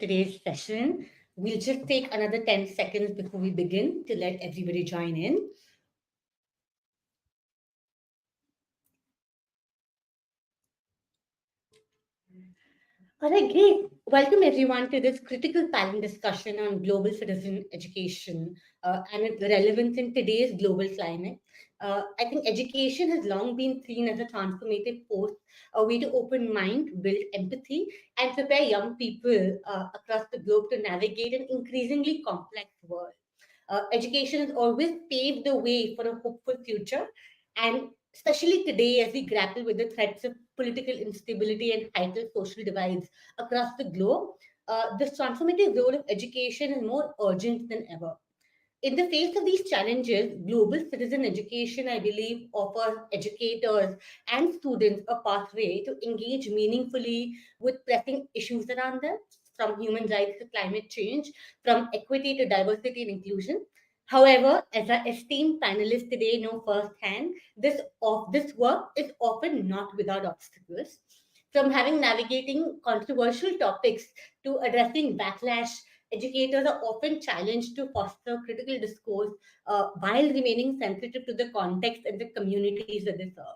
today's session. We'll just take another 10 seconds before we begin to let everybody join in. All right, great. Welcome everyone to this critical panel discussion on global citizen education and its relevance in today's global climate. I think education has long been seen as a transformative force, a way to open mind, build empathy, and prepare young people across the globe to navigate an increasingly complex world. Education has always paved the way for a hopeful future, and especially today as we grapple with the threats of political instability and heightened social divides across the globe, this transformative role of education is more urgent than ever. In the face of these challenges, global citizen education, I believe, offers educators and students a pathway to engage meaningfully with pressing issues around them, from human rights to climate change, from equity to diversity and inclusion. However, as our esteemed panelists today know firsthand, this work is often not without obstacles. From having navigating controversial topics to addressing backlash, educators are often challenged to foster critical discourse while remaining sensitive to the context and the communities that they serve.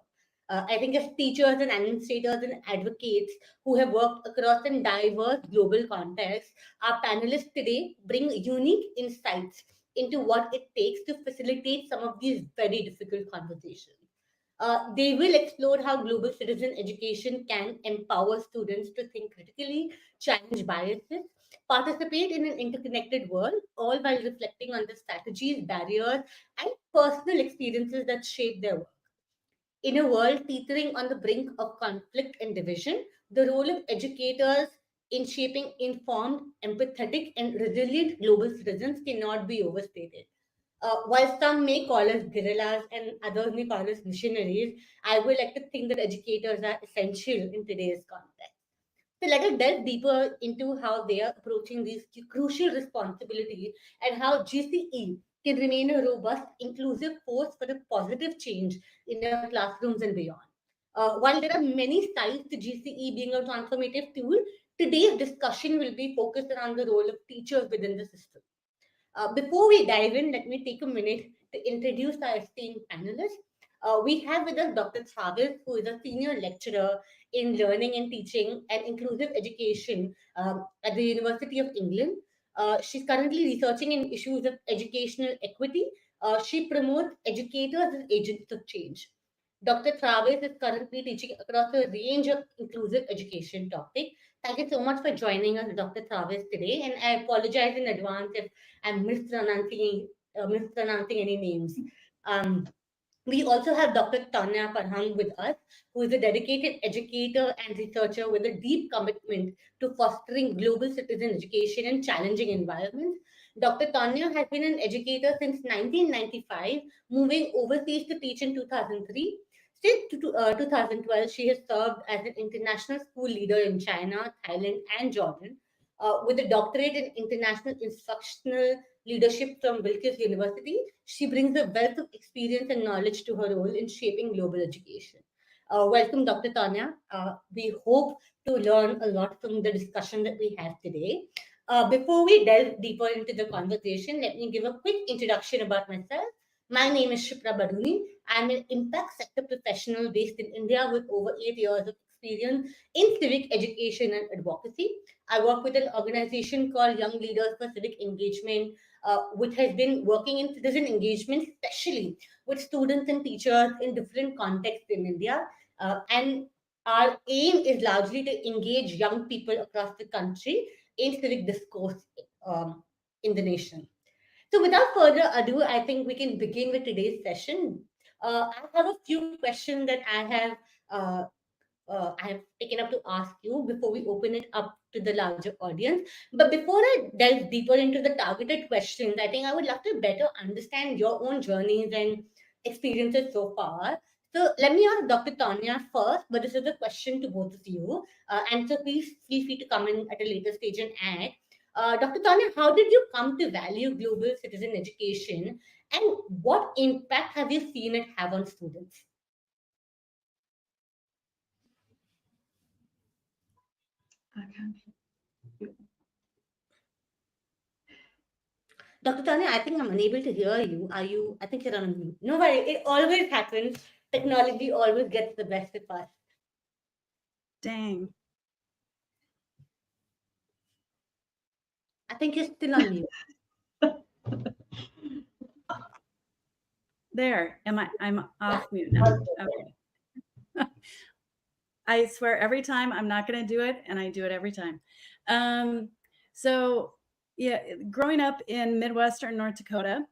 I think as teachers and administrators and advocates who have worked across a diverse global context, our panelists today bring unique insights into what it takes to facilitate some of these very difficult conversations. They will explore how global citizen education can empower students to think critically, challenge biases, participate in an interconnected world, all while reflecting on the strategies, barriers, and personal experiences that shape their work. In a world teetering on the brink of conflict and division, the role of educators in shaping informed, empathetic, and resilient global citizens cannot be overstated. While some may call us guerrillas and others may call us missionaries, I would like to think that educators are essential in today's context. So let us delve deeper into how they are approaching these crucial responsibilities and how GCE can remain a robust, inclusive force for a positive change in our classrooms and beyond. While there are many sides to GCE being a transformative tool, today's discussion will be focused around the role of teachers within the system. Before we dive in, let me take a minute to introduce our esteemed panelists. We have with us Dr. Thraves, who is a senior lecturer in learning and teaching and inclusive education at the University of England. She's currently researching in issues of educational equity. She promotes educators as agents of change. Dr. Thraves is currently teaching across a range of inclusive education topics. Thank you so much for joining us, Dr. Thraves, today. And I apologize in advance if I'm mispronouncing any names. Um, we also have Dr. Tonya Parham with us, who is a dedicated educator and researcher with a deep commitment to fostering global citizen education in challenging environments. Dr. Tonya has been an educator since 1995, moving overseas to teach in 2003. Since 2012, she has served as an international school leader in China, Thailand, and Jordan, with a doctorate in international instructional leadership from Wilkes University. She brings a wealth of experience and knowledge to her role in shaping global education. Welcome, Dr. Tanya. We hope to learn a lot from the discussion that we have today. Before we delve deeper into the conversation, let me give a quick introduction about myself. My name is Shipra Baduni. I'm an impact sector professional based in India with over 8 years of experience in civic education and advocacy. I work with an organization called Young Leaders for Civic Engagement, which has been working in citizen engagement, especially with students and teachers in different contexts in India. And our aim is largely to engage young people across the country in civic discourse in the nation. So, without further ado, I think we can begin with today's session. I have a few questions that I have taken up to ask you before we open it up to the larger audience. But before I delve deeper into the targeted questions, I think I would love to better understand your own journeys and experiences so far. So let me ask Dr. Tanya first, but this is a question to both of you. And so please feel free to come in at a later stage and add. Dr. Tanya, how did you come to value global citizen education and what impact have you seen it have on students? Okay. Dr. Tanya, I think I'm unable to hear you. Are you? I think you're on mute. No worry, it always happens. Technology always gets the best of us. Dang. I think you're still on mute. There, I'm Yeah. off mute now. Okay. I swear every time I'm not going to do it, and I do it every time. So yeah, growing up in Midwestern North Dakota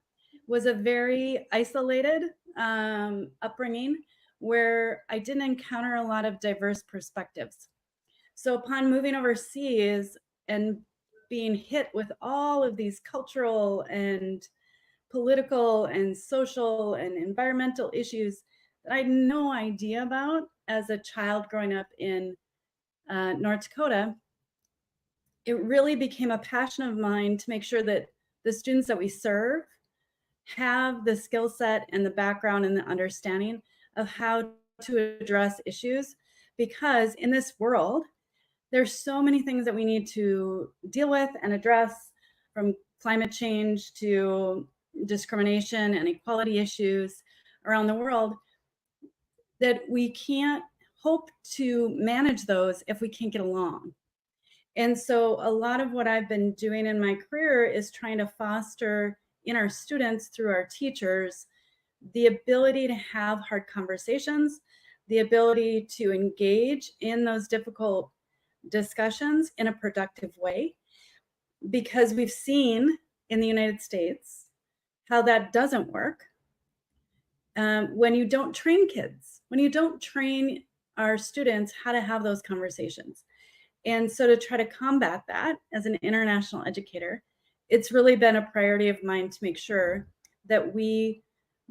was a very isolated upbringing where I didn't encounter a lot of diverse perspectives. So upon moving overseas and being hit with all of these cultural and political and social and environmental issues that I had no idea about as a child growing up in North Dakota, it really became a passion of mine to make sure that the students that we serve have the skill set and the background and the understanding of how to address issues. Because in this world, there's so many things that we need to deal with and address, from climate change to discrimination and equality issues around the world, that we can't hope to manage those if we can't get along. And so a lot of what I've been doing in my career is trying to foster in our students through our teachers the ability to have hard conversations, the ability to engage in those difficult discussions in a productive way, because we've seen in the United States how that doesn't work when you don't train kids, when you don't train our students how to have those conversations. And so to try to combat that as an international educator, it's really been a priority of mine to make sure that we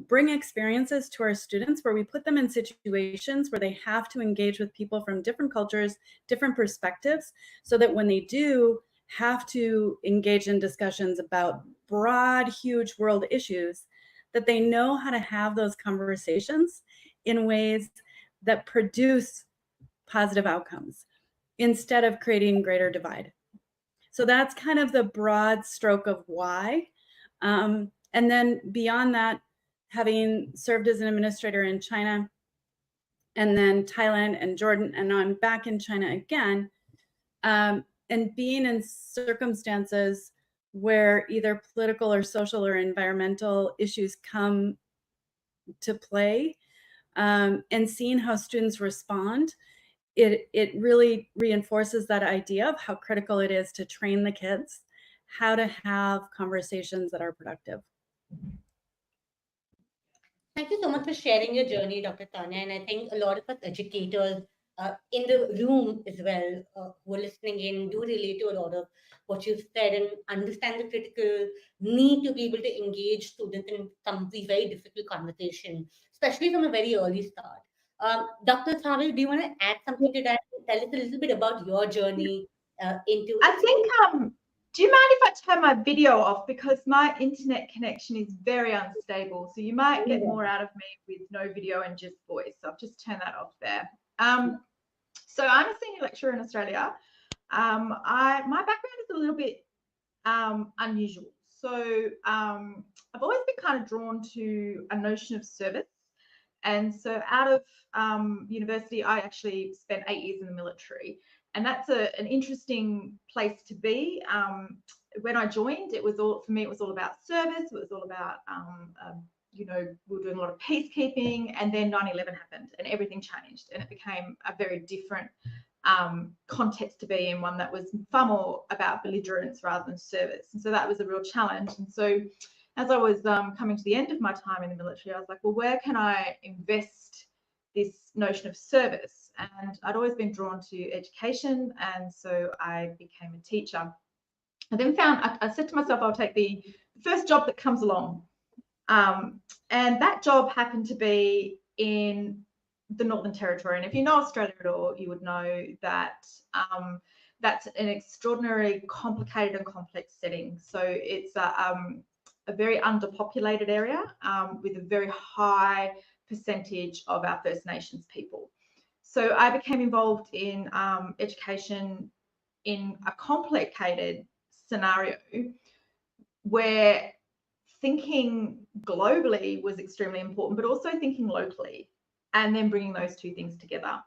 bring experiences to our students where we put them in situations where they have to engage with people from different cultures, different perspectives, so that when they do have to engage in discussions about broad, huge world issues, that they know how to have those conversations in ways that produce positive outcomes instead of creating greater divide. So that's kind of the broad stroke of why. And then beyond that, having served as an administrator in China and then Thailand and Jordan, and now I'm back in China again, and being in circumstances where either political or social or environmental issues come to play, and seeing how students respond, it really reinforces that idea of how critical it is to train the kids how to have conversations that are productive. Thank you so much for sharing your journey, Dr. Tanya. And I think a lot of us educators in the room as well, who are listening in, do relate to a lot of what you've said and understand the critical need to be able to engage students in some of these very difficult conversations, especially from a very early start. Dr. Thraves, do you want to add something to that? Tell us a little bit about your journey into I think, do you mind if I turn my video off, because my internet connection is very unstable, so you might get more out of me with no video and just voice. So I've just turned that off there. So I'm a senior lecturer in Australia. My background is a little bit unusual. So I've always been kind of drawn to a notion of service. And so out of university, I actually spent 8 years in the military. And that's an interesting place to be. When I joined, it was all about service. It was all about, we were doing a lot of peacekeeping, and then 9/11 happened and everything changed, and it became a very different context to be in, one that was far more about belligerence rather than service. And so that was a real challenge. And so as I was coming to the end of my time in the military, I was like, well, where can I invest this notion of service? And I'd always been drawn to education, and so I became a teacher. I then I said to myself, I'll take the first job that comes along. And that job happened to be in the Northern Territory. And if you know Australia at all, you would know that that's an extraordinarily complicated and complex setting. So it's a very underpopulated area with a very high percentage of our First Nations people. So I became involved in education in a complicated scenario where thinking globally was extremely important, but also thinking locally, and then bringing those two things together.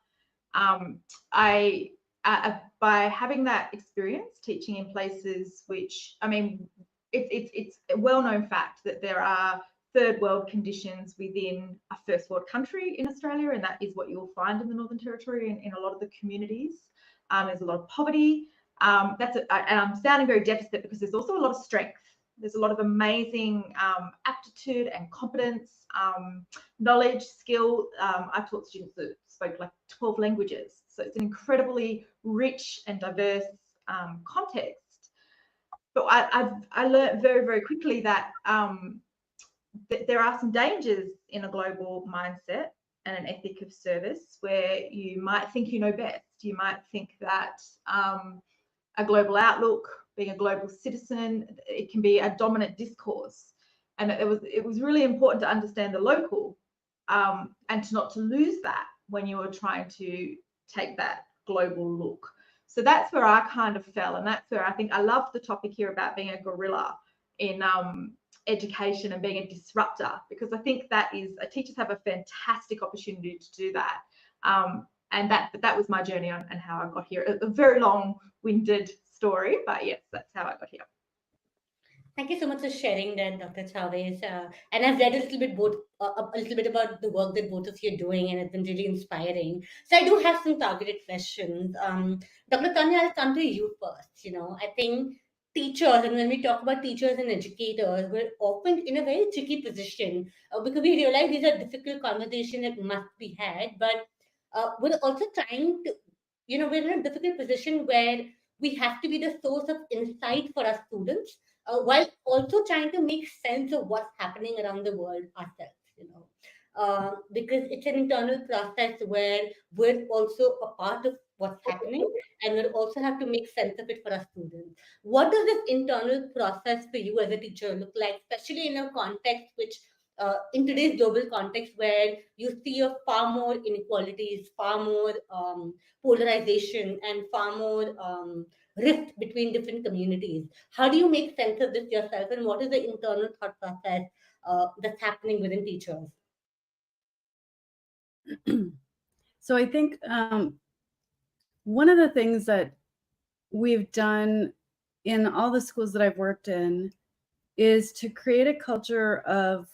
By having that experience teaching in places which, I mean, it's a well-known fact that there are third world conditions within a first world country in Australia, and that is what you'll find in the Northern Territory in a lot of the communities. There's a lot of poverty. And I'm sounding very deficit because there's also a lot of strength. There's a lot of amazing aptitude and competence, knowledge, skill. I've taught students that spoke like 12 languages. So it's an incredibly rich and diverse context. But I learned very, very quickly that there are some dangers in a global mindset and an ethic of service where you might think you know best. You might think that a global outlook, being a global citizen, it can be a dominant discourse. And it was really important to understand the local and not to lose that when you were trying to take that global look. So that's where I kind of fell, and that's where I think I love the topic here about being a guerrilla in education and being a disruptor, because I think that is, teachers have a fantastic opportunity to do that. And that was my journey on and how I got here. A very long-winded story, but yes, that's how I got here. Thank you so much for sharing that, Dr. Thraves. And I've read a little bit about the work that both of you are doing, and it's been really inspiring. So I do have some targeted questions. Dr. Tonya, I'll come to you first. You know, I think teachers, and when we talk about teachers and educators, we're often in a very tricky position because we realize these are difficult conversations that must be had, but we're also trying to, you know, we're in a difficult position where we have to be the source of insight for our students while also trying to make sense of what's happening around the world ourselves, you know. Because it's an internal process where we're also a part of what's happening, and we'll also have to make sense of it for our students. What does this internal process for you as a teacher look like, especially in a context which, in today's global context, where you see a far more inequalities, far more polarization, and far more rift between different communities? How do you make sense of this yourself, and what is the internal thought process that's happening within teachers? So I think one of the things that we've done in all the schools that I've worked in is to create a culture of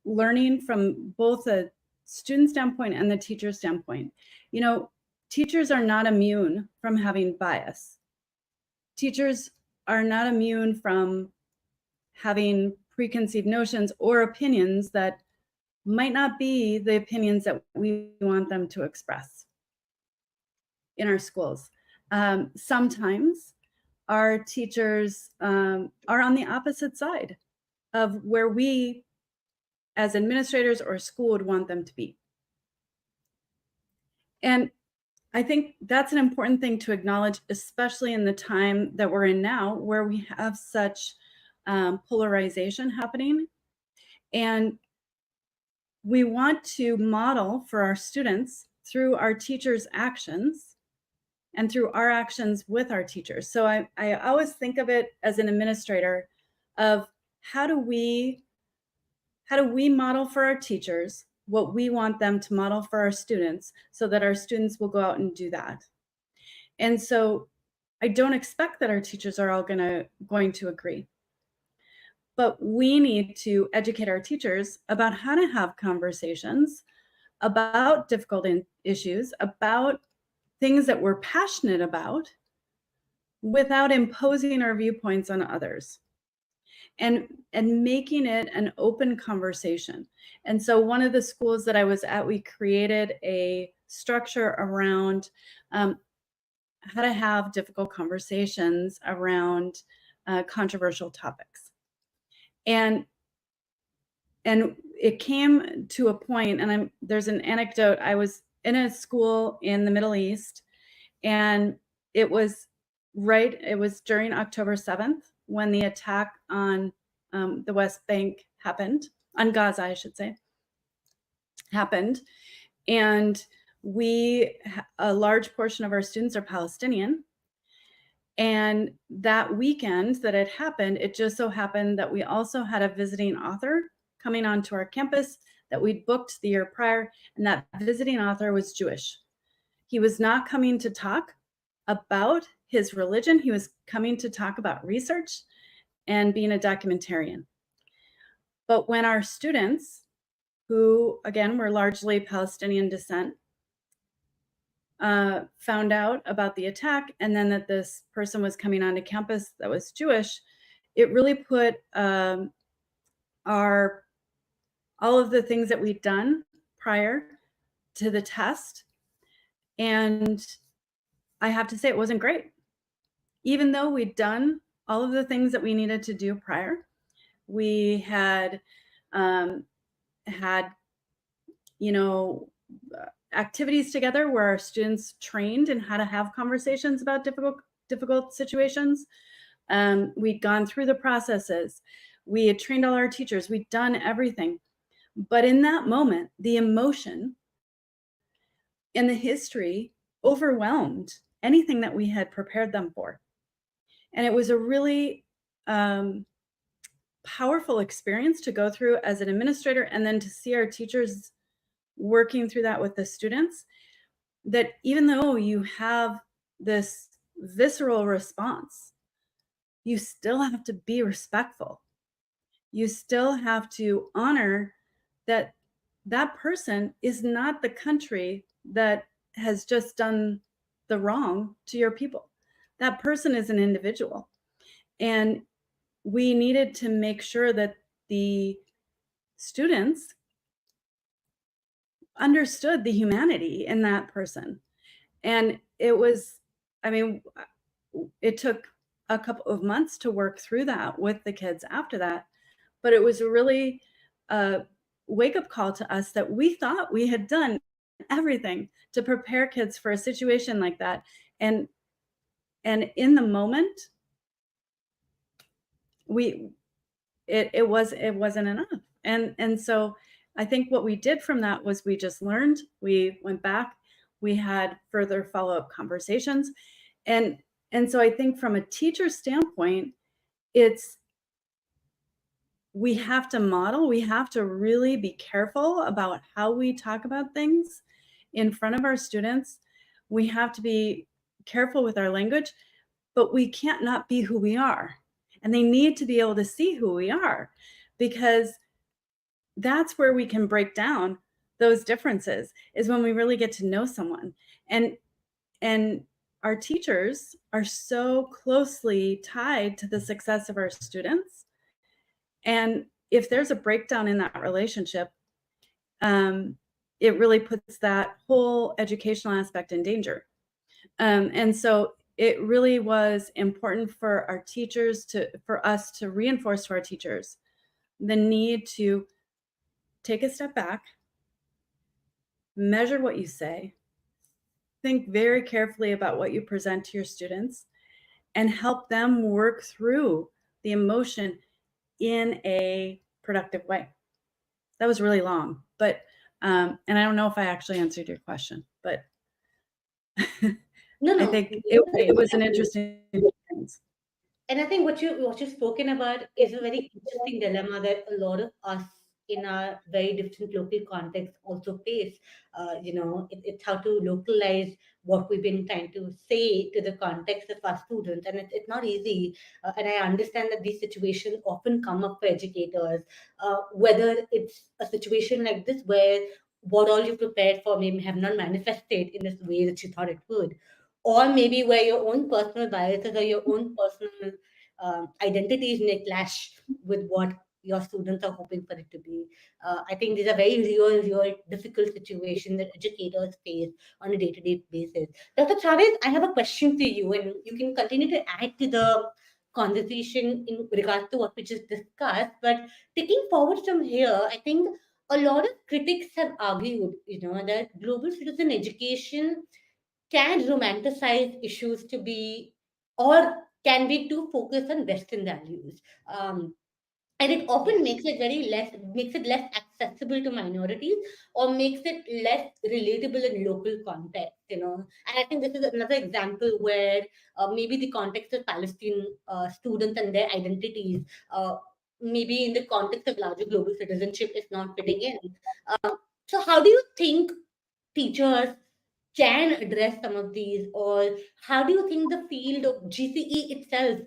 learning from both a student standpoint and the teacher standpoint. You know, teachers are not immune from having bias. Teachers are not immune from having preconceived notions or opinions that might not be the opinions that we want them to express in our schools. Sometimes our teachers are on the opposite side of where we as administrators or school would want them to be. And I think that's an important thing to acknowledge, especially in the time that we're in now, where we have such polarization happening. And we want to model for our students through our teachers' actions and through our actions with our teachers. So I always think of it as an administrator of how do we model for our teachers what we want them to model for our students so that our students will go out and do that. And so I don't expect that our teachers are all going to agree. But we need to educate our teachers about how to have conversations about difficult issues, about things that we're passionate about, without imposing our viewpoints on others, and making it an open conversation. And so one of the schools that I was at, we created a structure around how to have difficult conversations around controversial topics. And it came to a point, and there's an anecdote. I was in a school in the Middle East, and it was during October 7th when the attack on the West Bank happened, on Gaza, I should say, happened. And a large portion of our students are Palestinian. And that weekend that it happened, it just so happened that we also had a visiting author coming onto our campus that we'd booked the year prior, and that visiting author was Jewish. He was not coming to talk about his religion. He was coming to talk about research and being a documentarian. But when our students, who again were largely Palestinian descent, found out about the attack and then that this person was coming onto campus that was Jewish, it really put all of the things that we'd done prior to the test. And I have to say, it wasn't great. Even though we'd done all of the things that we needed to do prior, we had activities together where our students trained in how to have conversations about difficult situations. We'd gone through the processes. We had trained all our teachers. We'd done everything. But in that moment, the emotion and the history overwhelmed anything that we had prepared them for. And it was a really powerful experience to go through as an administrator, and then to see our teachers working through that with the students, that even though you have this visceral response, you still have to be respectful. You still have to honor that that person is not the country that has just done the wrong to your people. That person is an individual. And we needed to make sure that the students understood the humanity in that person. And it was, I mean, it took a couple of months to work through that with the kids after that, but it was really a wake-up call to us that we thought we had done everything to prepare kids for a situation like that. And in the moment, it wasn't enough. And so I think what we did from that was we just learned, we went back, we had further follow-up conversations. And so I think from a teacher standpoint, we have to model, we have to really be careful about how we talk about things in front of our students. We have to be careful with our language, but we can't not be who we are. And they need to be able to see who we are, because that's where we can break down those differences, is when we really get to know someone. And our teachers are so closely tied to the success of our students. And if there's a breakdown in that relationship, it really puts that whole educational aspect in danger. And so it really was important for our teachers for us to reinforce to our teachers the need to take a step back, measure what you say, think very carefully about what you present to your students, and help them work through the emotion in a productive way. That was really long, but and I don't know if I actually answered your question, but No, I no, think you it was an did. interesting experience. And I think what you've spoken about is a very interesting dilemma that a lot of us in our very different local contexts also face. It's how to localize what we've been trying to say to the context of our students, and it's not easy. And I understand that these situations often come up for educators, whether it's a situation like this where what all you prepared for may have not manifested in this way that you thought it would, or maybe where your own personal biases or your own personal identities may clash with what your students are hoping for it to be. I think these are very real, difficult situations that educators face on a day-to-day basis. Dr. Thraves, I have a question for you, and you can continue to add to the conversation in regards to what we just discussed. But taking forward from here, I think a lot of critics have argued, that global citizen education can romanticize issues to be, or can be too focused on Western values. Um, and it often Yes. makes it less accessible to minorities, or makes it less relatable in local context, and I think this is another example where maybe the context of Palestine students and their identities, maybe in the context of larger global citizenship, is not fitting in. So how do you think teachers can address some of these, or how do you think the field of GCE itself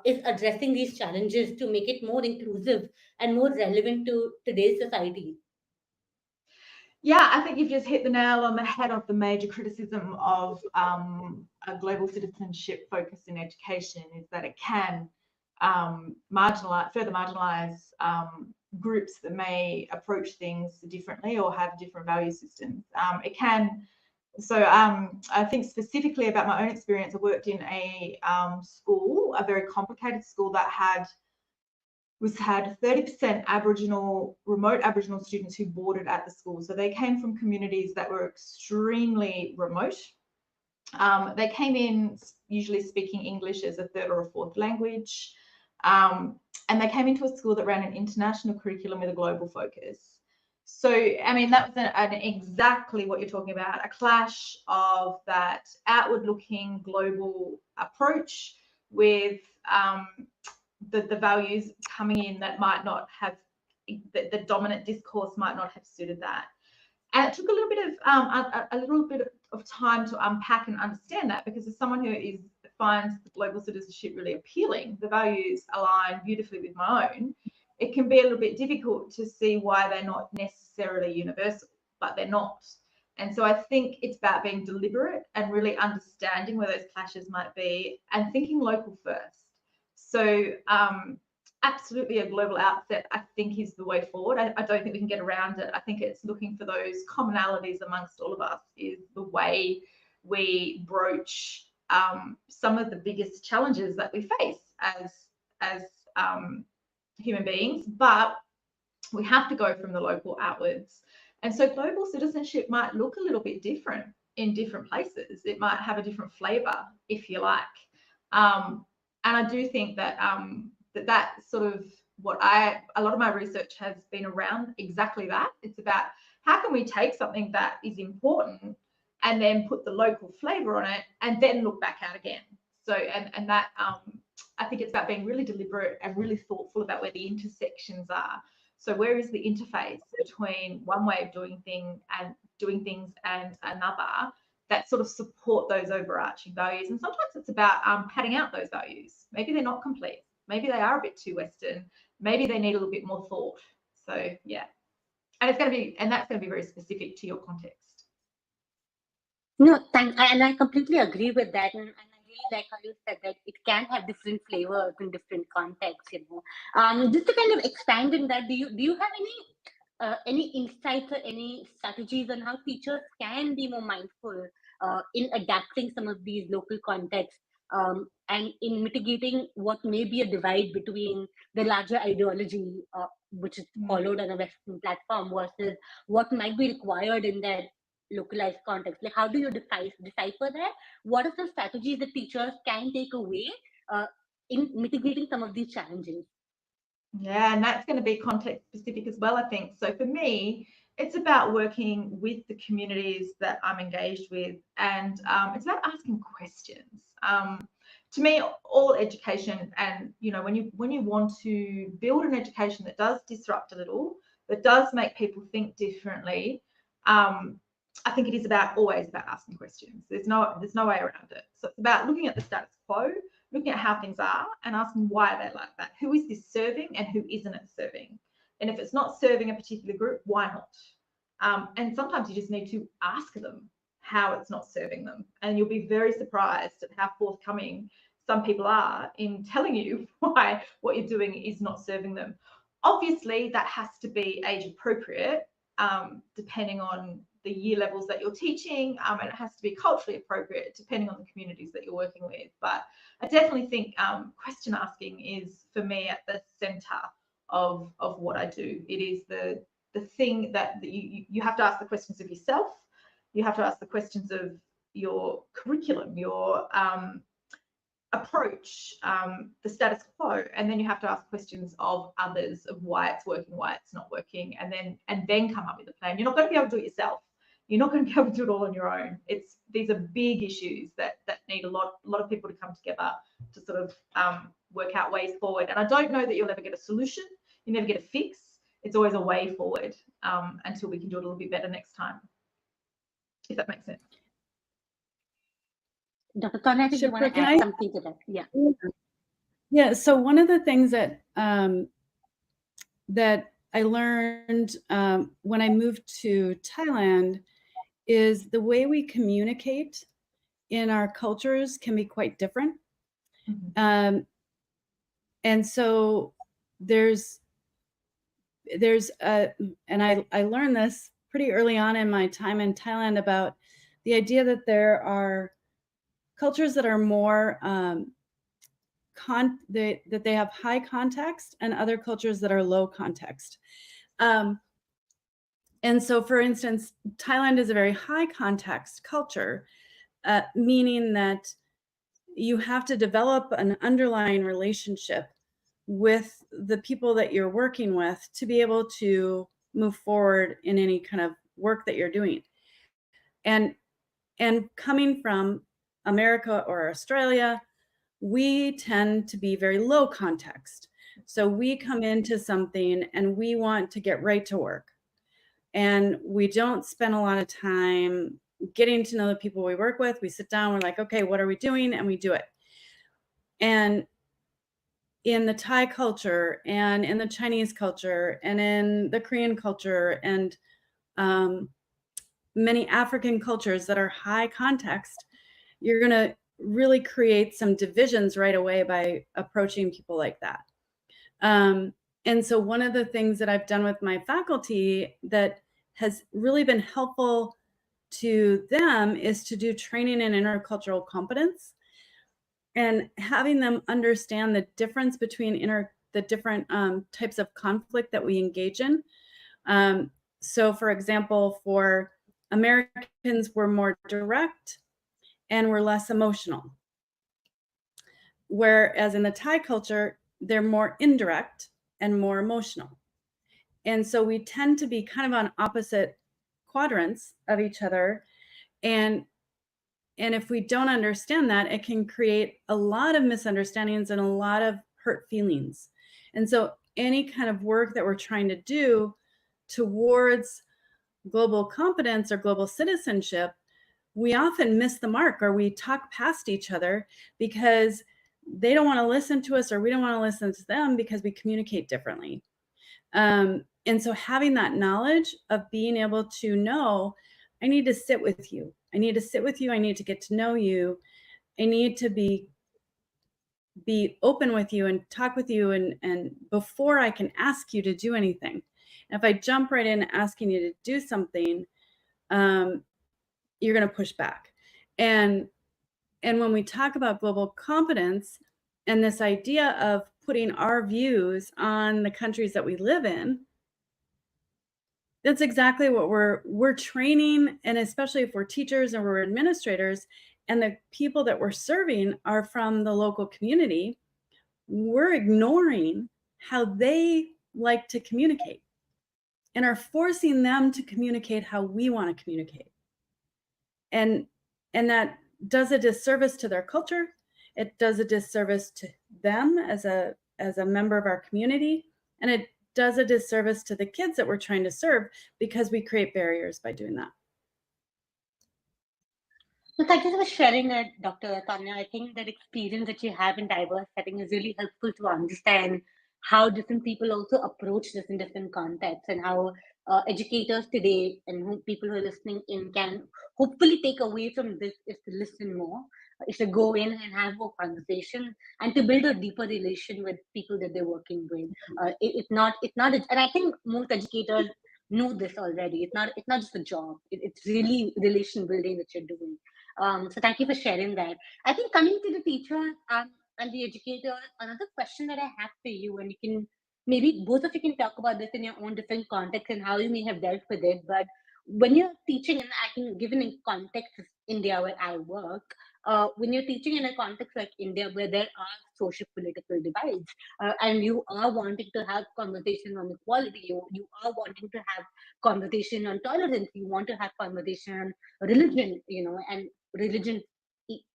is addressing these challenges to make it more inclusive and more relevant to today's society? Yeah, I think you've just hit the nail on the head of the major criticism of a global citizenship focus in education, is that it can further marginalize groups that may approach things differently or have different value systems. It can. So I think specifically about my own experience, I worked in a school, a very complicated school that had 30% remote Aboriginal students who boarded at the school. So they came from communities that were extremely remote. They came in usually speaking English as a third or a fourth language. And they came into a school that ran an international curriculum with a global focus. So, I mean, that was an exactly what you're talking about, a clash of that outward-looking global approach with the values coming in that might not have, the dominant discourse might not have suited that. And it took a little bit of time to unpack and understand that, because as someone who finds global citizenship really appealing, the values align beautifully with my own, it can be a little bit difficult to see why they're not necessarily universal, but they're not. And so I think it's about being deliberate and really understanding where those clashes might be and thinking local first. So absolutely a global outset, I think, is the way forward. I don't think we can get around it. I think it's looking for those commonalities amongst all of us is the way we broach some of the biggest challenges that we face as human beings, but we have to go from the local outwards. And so global citizenship might look a little bit different in different places. It might have a different flavour, if you like. And I do think that that sort of a lot of my research has been around exactly that. It's about how can we take something that is important and then put the local flavour on it and then look back out again. So, and that I think it's about being really deliberate and really thoughtful about where the intersections are. So where is the interface between one way of doing things and another that sort of support those overarching values? And sometimes it's about padding out those values. Maybe they're not complete. Maybe they are a bit too Western. Maybe they need a little bit more thought. So yeah, and that's going to be very specific to your context. No, thanks. And I completely agree with that. And I really like how you said that it can have different flavors in different contexts. Just to kind of expand on that, do you have any insights or any strategies on how teachers can be more mindful in adapting some of these local contexts, and in mitigating what may be a divide between the larger ideology, which is followed on a Western platform, versus what might be required in that localized context? Like, how do you decipher that? What are some strategies that teachers can take away in mitigating some of these challenges? Yeah, and that's going to be context specific as well, I think. So for me, it's about working with the communities that I'm engaged with, and it's about asking questions. To me, all education, and when you want to build an education that does disrupt a little, that does make people think differently, I think it is always about asking questions. There's no way around it. So it's about looking at the status quo, looking at how things are, and asking why they're like that. Who is this serving and who isn't it serving? And if it's not serving a particular group, why not? And sometimes you just need to ask them how it's not serving them. And you'll be very surprised at how forthcoming some people are in telling you why what you're doing is not serving them. Obviously, that has to be age appropriate, depending on the year levels that you're teaching, and it has to be culturally appropriate depending on the communities that you're working with. But I definitely think question asking is, for me, at the center of what I do. It is the thing that you have to ask the questions of yourself. You have to ask the questions of your curriculum, your approach the status quo, and then you have to ask questions of others of why it's working, why it's not working, and then come up with a plan. You're not going to be able to do it yourself. You're not going to be able to do it all on your own. These are big issues that need a lot of people to come together to sort of work out ways forward. And I don't know that you'll ever get a solution. You never get a fix. It's always a way forward until we can do it a little bit better next time, if that makes sense. Dr. Tonya, I think you want to add something to that. Yeah. Yeah. So one of the things that that I learned when I moved to Thailand is the way we communicate in our cultures can be quite different. Mm-hmm. And so there's and I learned this pretty early on in my time in Thailand about the idea that there are cultures that are more that they have high context, and other cultures that are low context. And so, for instance, Thailand is a very high context culture, meaning that you have to develop an underlying relationship with the people that you're working with to be able to move forward in any kind of work that you're doing. And coming from America or Australia, we tend to be very low context. So we come into something and we want to get right to work. And we don't spend a lot of time getting to know the people we work with. We sit down, we're like, okay, what are we doing? And we do it. And in the Thai culture and in the Chinese culture and in the Korean culture and many African cultures that are high context, you're going to really create some divisions right away by approaching people like that. And so one of the things that I've done with my faculty that has really been helpful to them is to do training in intercultural competence and having them understand the difference between the different types of conflict that we engage in. So for example, for Americans, we're more direct and we're less emotional. Whereas in the Thai culture, they're more indirect and more emotional. And so we tend to be kind of on opposite quadrants of each other. And if we don't understand that, it can create a lot of misunderstandings and a lot of hurt feelings. And so any kind of work that we're trying to do towards global competence or global citizenship, we often miss the mark, or we talk past each other because they don't want to listen to us, or we don't want to listen to them because we communicate differently. And so having that knowledge of being able to know, I need to sit with you. I need to sit with you. I need to get to know you. I need to be open with you and talk with you, and before I can ask you to do anything. And if I jump right in asking you to do something, you're going to push back. And when we talk about global competence and this idea of putting our views on the countries that we live in, that's exactly what we're training. And especially if we're teachers and we're administrators and the people that we're serving are from the local community, we're ignoring how they like to communicate and are forcing them to communicate how we want to communicate. And that does a disservice to their culture. It does a disservice to them as a member of our community. And it does a disservice to the kids that we're trying to serve because we create barriers by doing that. So thank you for sharing that, Dr. Tonya. I think that experience that you have in diverse setting is really helpful to understand how different people also approach this in different contexts, and how educators today and people who are listening in can hopefully take away from this is to listen more, is to go in and have more conversation, and to build a deeper relation with people that they're working with. It's not, and I think most educators know this already. It's not just a job. It's really relation building that you're doing. So thank you for sharing that. I think coming to the teacher and the educator, another question that I have for you, and you can maybe both of you can talk about this in your own different context and how you may have dealt with it. But when you're teaching, and I can give an context India, where I work, when you're teaching in a context like India, where there are socio-political divides, and you are wanting to have conversation on equality, you are wanting to have conversation on tolerance, you want to have conversation on religion, and religion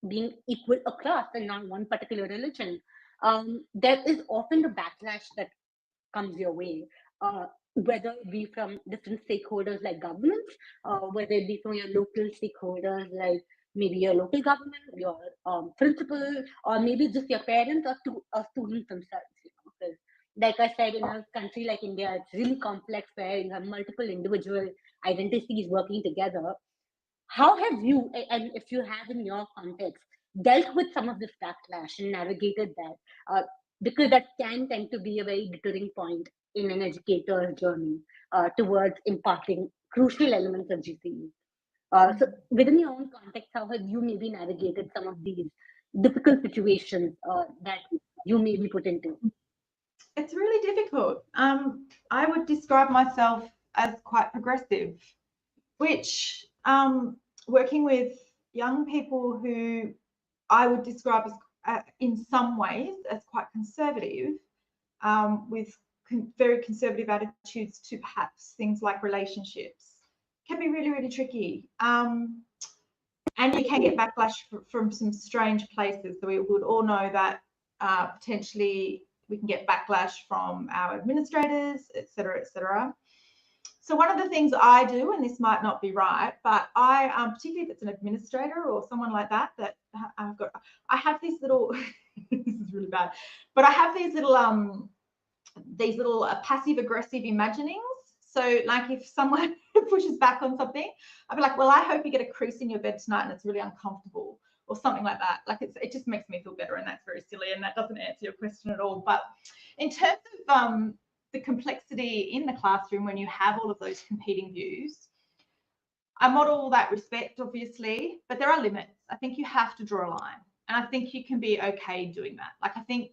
being equal across and not one particular religion, there is often the backlash that comes your way, whether it be from different stakeholders like governments, whether it be from your local stakeholders like maybe your local government, your principal, or maybe just your parents or students themselves. Because, like I said, in a country like India, it's really complex where you have multiple individual identities working together. How have you, and if you have in your context, dealt with some of this backlash and navigated that? Because that can tend to be a very deterring point in an educator's journey towards imparting crucial elements of GCE. So, within your own context, how have you maybe navigated some of these difficult situations that you may be put into? It's really difficult. I would describe myself as quite progressive, which working with young people who I would describe as in some ways as quite conservative, with very conservative attitudes to perhaps things like relationships, can be really, really tricky. And you can get backlash from some strange places. So we would all know that potentially we can get backlash from our administrators, et cetera, et cetera. So one of the things I do, and this might not be right, but I, particularly if it's an administrator or someone like that, I have these little, this is really bad, but I have these little passive aggressive imaginings. So like if someone pushes back on something, I'd be like, well, I hope you get a crease in your bed tonight and it's really uncomfortable, or something like that. Like it just makes me feel better, and that's very silly, and that doesn't answer your question at all. But in terms of the complexity in the classroom when you have all of those competing views, I model all that respect, obviously, but there are limits. I think you have to draw a line, and I think you can be okay doing that. Like I think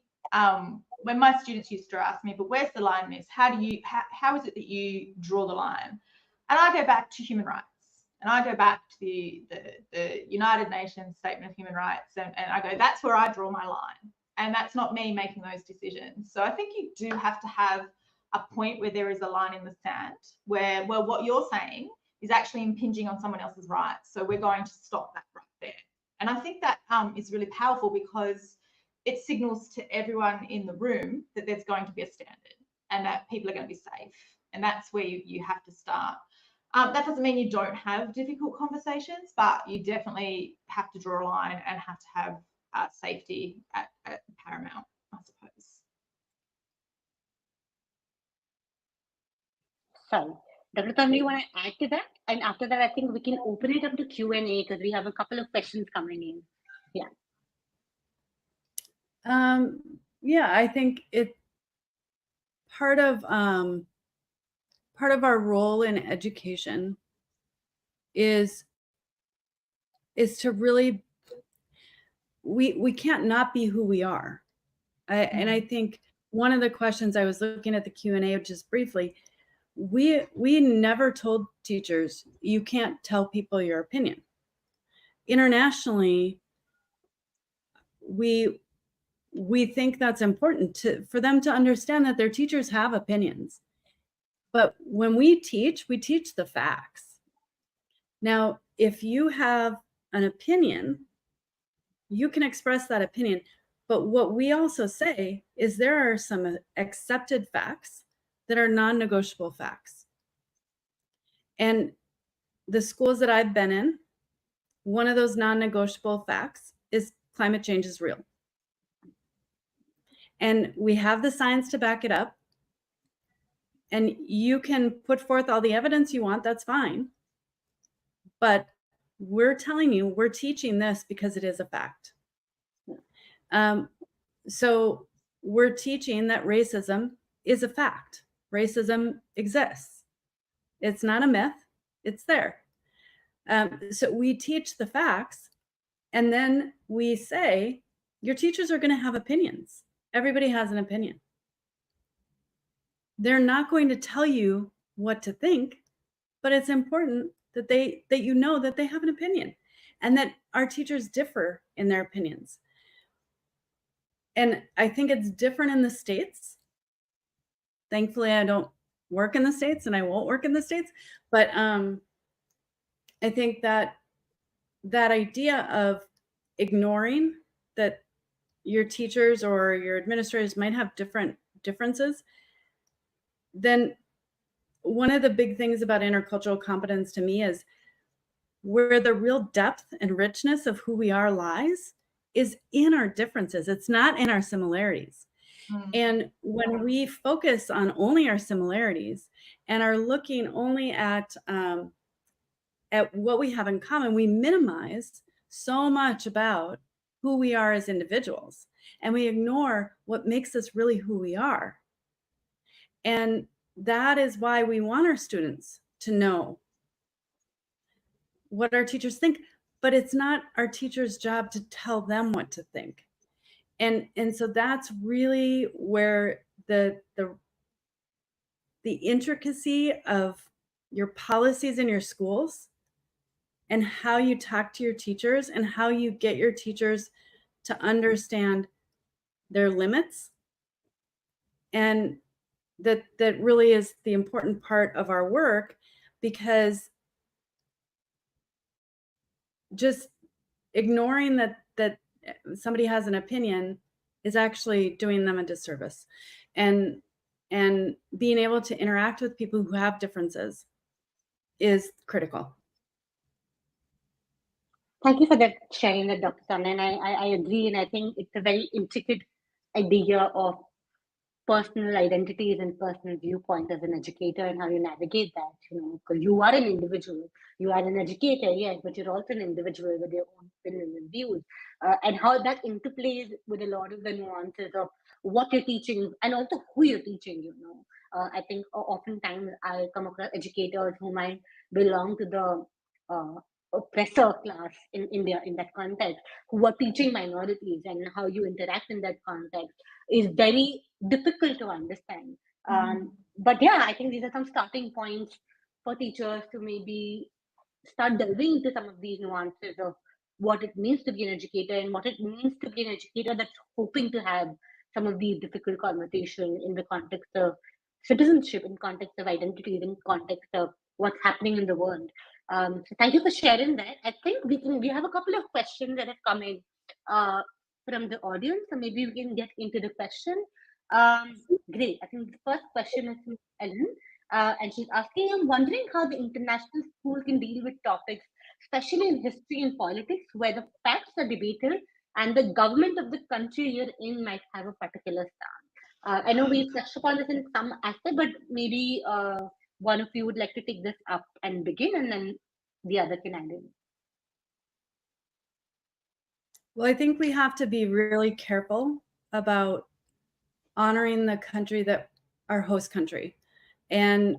when my students used to ask me, but where's the line, Miss? How is it that you draw the line? And I go back to human rights, and I go back to the United Nations Statement of Human Rights, and I go, that's where I draw my line, and that's not me making those decisions. So I think you do have to have a point where there is a line in the sand where, well, what you're saying is actually impinging on someone else's rights. So we're going to stop that right there. And I think that is really powerful, because it signals to everyone in the room that there's going to be a standard and that people are going to be safe. And that's where you have to start. That doesn't mean you don't have difficult conversations, but you definitely have to draw a line and have to have safety at paramount, I suppose. So, Dr. Tonya, you want to add to that? And after that, I think we can open it up to Q&A because we have a couple of questions coming in. Yeah. Yeah, I think part of our role in education is to really, we can't not be who we are. And I think one of the questions, I was looking at the Q&A just briefly, we never told teachers, you can't tell people your opinion. Internationally, we think that's important for them to understand that their teachers have opinions. But when we teach the facts. Now, if you have an opinion, you can express that opinion. But what we also say is there are some accepted facts that are non-negotiable facts. And the schools that I've been in, one of those non-negotiable facts is climate change is real. And we have the science to back it up. And you can put forth all the evidence you want, that's fine. But we're telling you, we're teaching this because it is a fact. So we're teaching that racism is a fact. Racism exists. It's not a myth, it's there. So we teach the facts, and then we say, your teachers are going to have opinions. Everybody has an opinion. They're not going to tell you what to think, but it's important that you know that they have an opinion. and that our teachers differ in their opinions. And I think it's different in the States. Thankfully, I don't work in the States and I won't work in the States. But I think that idea of ignoring that your teachers or your administrators might have differences, then one of the big things about intercultural competence to me is where the real depth and richness of who we are lies is in our differences. It's not in our similarities. And when we focus on only our similarities and are looking only at what we have in common, we minimize so much about who we are as individuals, and we ignore what makes us really who we are. And that is why we want our students to know what our teachers think, but it's not our teachers' job to tell them what to think. And so that's really where the intricacy of your policies in your schools and how you talk to your teachers and how you get your teachers to understand their limits. And that really is the important part of our work, because just ignoring that somebody has an opinion is actually doing them a disservice. And being able to interact with people who have differences is critical. Thank you for that sharing that, Dr. Tonya. And I agree, and I think it's a very intricate idea of personal identities and personal viewpoint as an educator and how you navigate that, because you are an individual, you are an educator, yes, but you're also an individual with your own opinions and views, and how that interplays with a lot of the nuances of what you're teaching and also who you're teaching. I think oftentimes I come across educators who might belong to the oppressor class in India in that context, who are teaching minorities, and how you interact in that context is very difficult to understand. But yeah, I think these are some starting points for teachers to maybe start delving into some of these nuances of what it means to be an educator and what it means to be an educator that's hoping to have some of these difficult conversations in the context of citizenship, in context of identities, in context of what's happening in the world. So thank you for sharing that. I think we have a couple of questions that have come in from the audience, so maybe we can get into the question. Great. I think the first question is from Ellen, and she's asking, I'm wondering how the international school can deal with topics, especially in history and politics, where the facts are debated and the government of the country you're in might have a particular stance. I know we've touched upon this in some aspect, but maybe one of you would like to take this up and begin, and then the other can add in. Well, I think we have to be really careful about honoring the country that our host country. And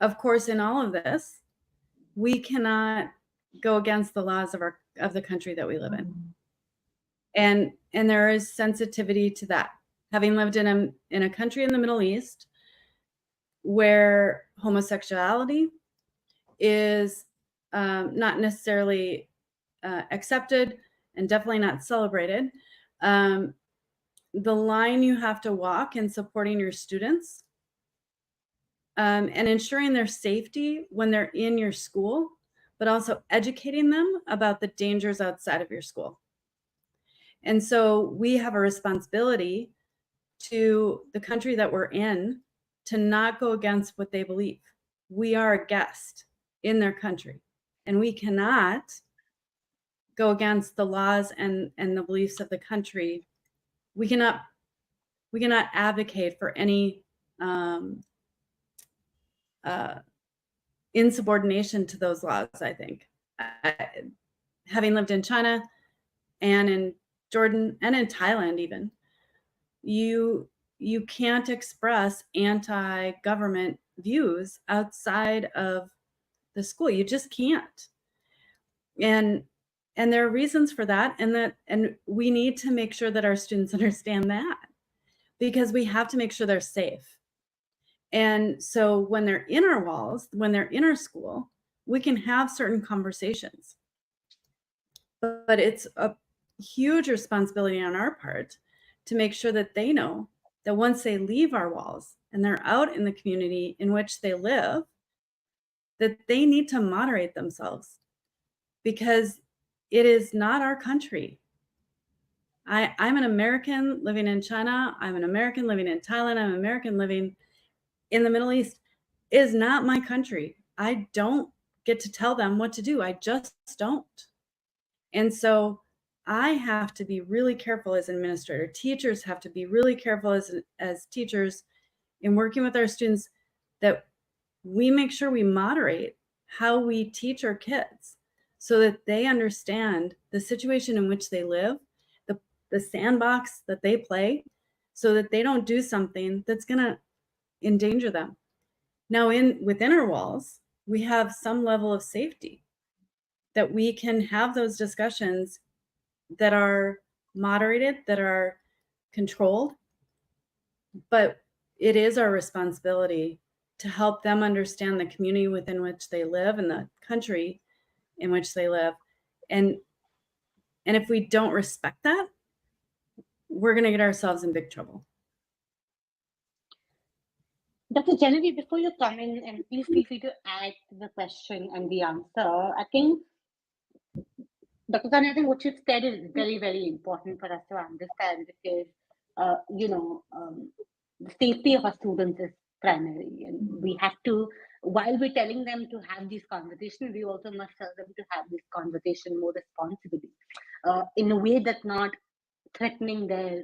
of course, in all of this, we cannot go against the laws of the country that we live in. And there is sensitivity to that. Having lived in a country in the Middle East where homosexuality is not necessarily accepted and definitely not celebrated, the line you have to walk in supporting your students and ensuring their safety when they're in your school, but also educating them about the dangers outside of your school. And so we have a responsibility to the country that we're in to not go against what they believe. We are a guest in their country, and we cannot go against the laws and the beliefs of the country. We cannot advocate for any insubordination to those laws. I think, having lived in China and in Jordan and in Thailand, even, you can't express anti-government views outside of the school. You just can't. And there are reasons for that, and we need to make sure that our students understand that, because we have to make sure they're safe. And so when they're in our walls, when they're in our school, we can have certain conversations. But it's a huge responsibility on our part to make sure that they know that once they leave our walls and they're out in the community in which they live, that they need to moderate themselves, because it is not our country. I'm an American living in China. I'm an American living in Thailand. I'm an American living in the Middle East. It is not my country. I don't get to tell them what to do. I just don't. And so I have to be really careful as an administrator. Teachers have to be really careful as teachers in working with our students, that we make sure we moderate how we teach our kids so that they understand the situation in which they live, the sandbox that they play, so that they don't do something that's going to endanger them. Now, within our walls, we have some level of safety that we can have those discussions that are moderated, that are controlled, but it is our responsibility to help them understand the community within which they live and the country in which they live. And if we don't respect that, we're going to get ourselves in big trouble. Dr. Genevieve, before you come in, and please feel free to add to the question and the answer, I think, Dr. Tonya, I think what you've said is very, very important for us to understand, because, the safety of our students is primary. And we have to, while we're telling them to have these conversations, we also must tell them to have this conversation more responsibly, in a way that's not threatening their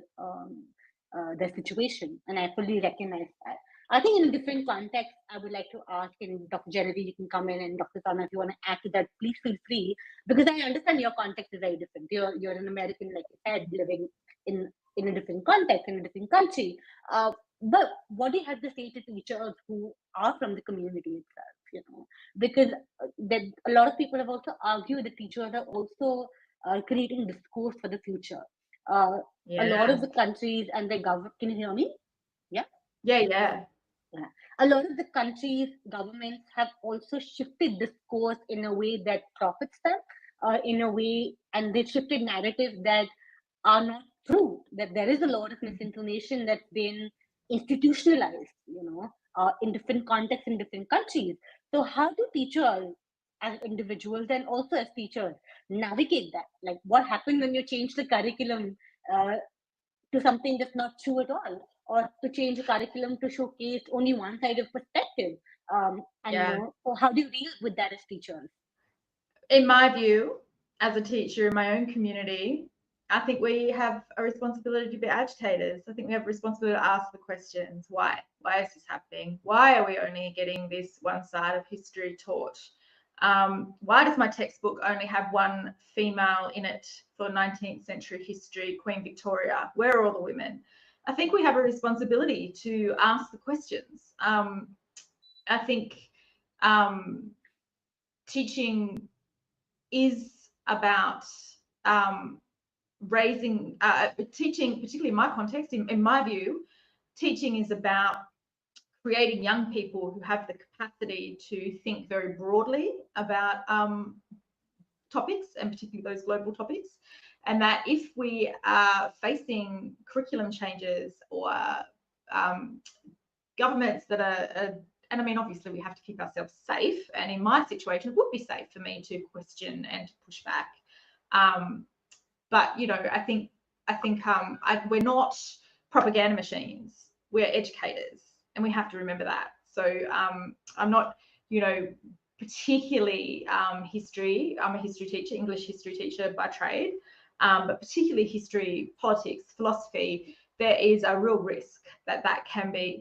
situation. And I fully recognize that. I think in a different context, I would like to ask, and Dr. Genevieve, you can come in, and Dr. Tonya, if you want to add to that, please feel free, because I understand your context is very different. You're an American, like you said, living in a different context, in a different country. But what do you have to say to teachers who are from the community itself? Because a lot of people have also argued that teachers are also creating discourse for the future. A lot of the countries and their government, can you hear me? Yeah. A lot of the countries' governments have also shifted discourse in a way that profits them, in a way, and they've shifted narratives that are not true, that there is a lot of misinformation that's been institutionalized, in different contexts in different countries. So how do teachers as individuals and also as teachers navigate that? Like, what happens when you change the curriculum to something that's not true at all, or to change a curriculum to showcase only one side of perspective? So how do you deal with that as teachers? In my view, as a teacher in my own community, I think we have a responsibility to be agitators. I think we have a responsibility to ask the questions. Why? Why is this happening? Why are we only getting this one side of history taught? Why does my textbook only have one female in it for 19th century history, Queen Victoria? Where are all the women? I think we have a responsibility to ask the questions. I think teaching is about raising, teaching, particularly in my context, in my view, teaching is about creating young people who have the capacity to think very broadly about topics, and particularly those global topics. And that if we are facing curriculum changes or governments that are and I mean, obviously we have to keep ourselves safe. And in my situation, it would be safe for me to question and to push back. But I think we're not propaganda machines. We're educators, and we have to remember that. So I'm not, particularly history. I'm a history teacher, English history teacher by trade, but particularly history, politics, philosophy. There is a real risk that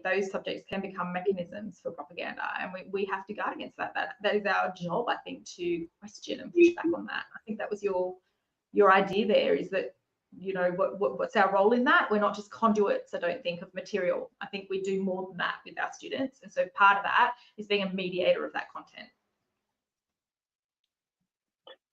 those subjects can become mechanisms for propaganda, and we have to guard against that. That is our job, I think, to question and push back on that. I think that was your idea there, is that, what's our role in that? We're not just conduits, I don't think, of material. I think we do more than that with our students, and so part of that is being a mediator of that content.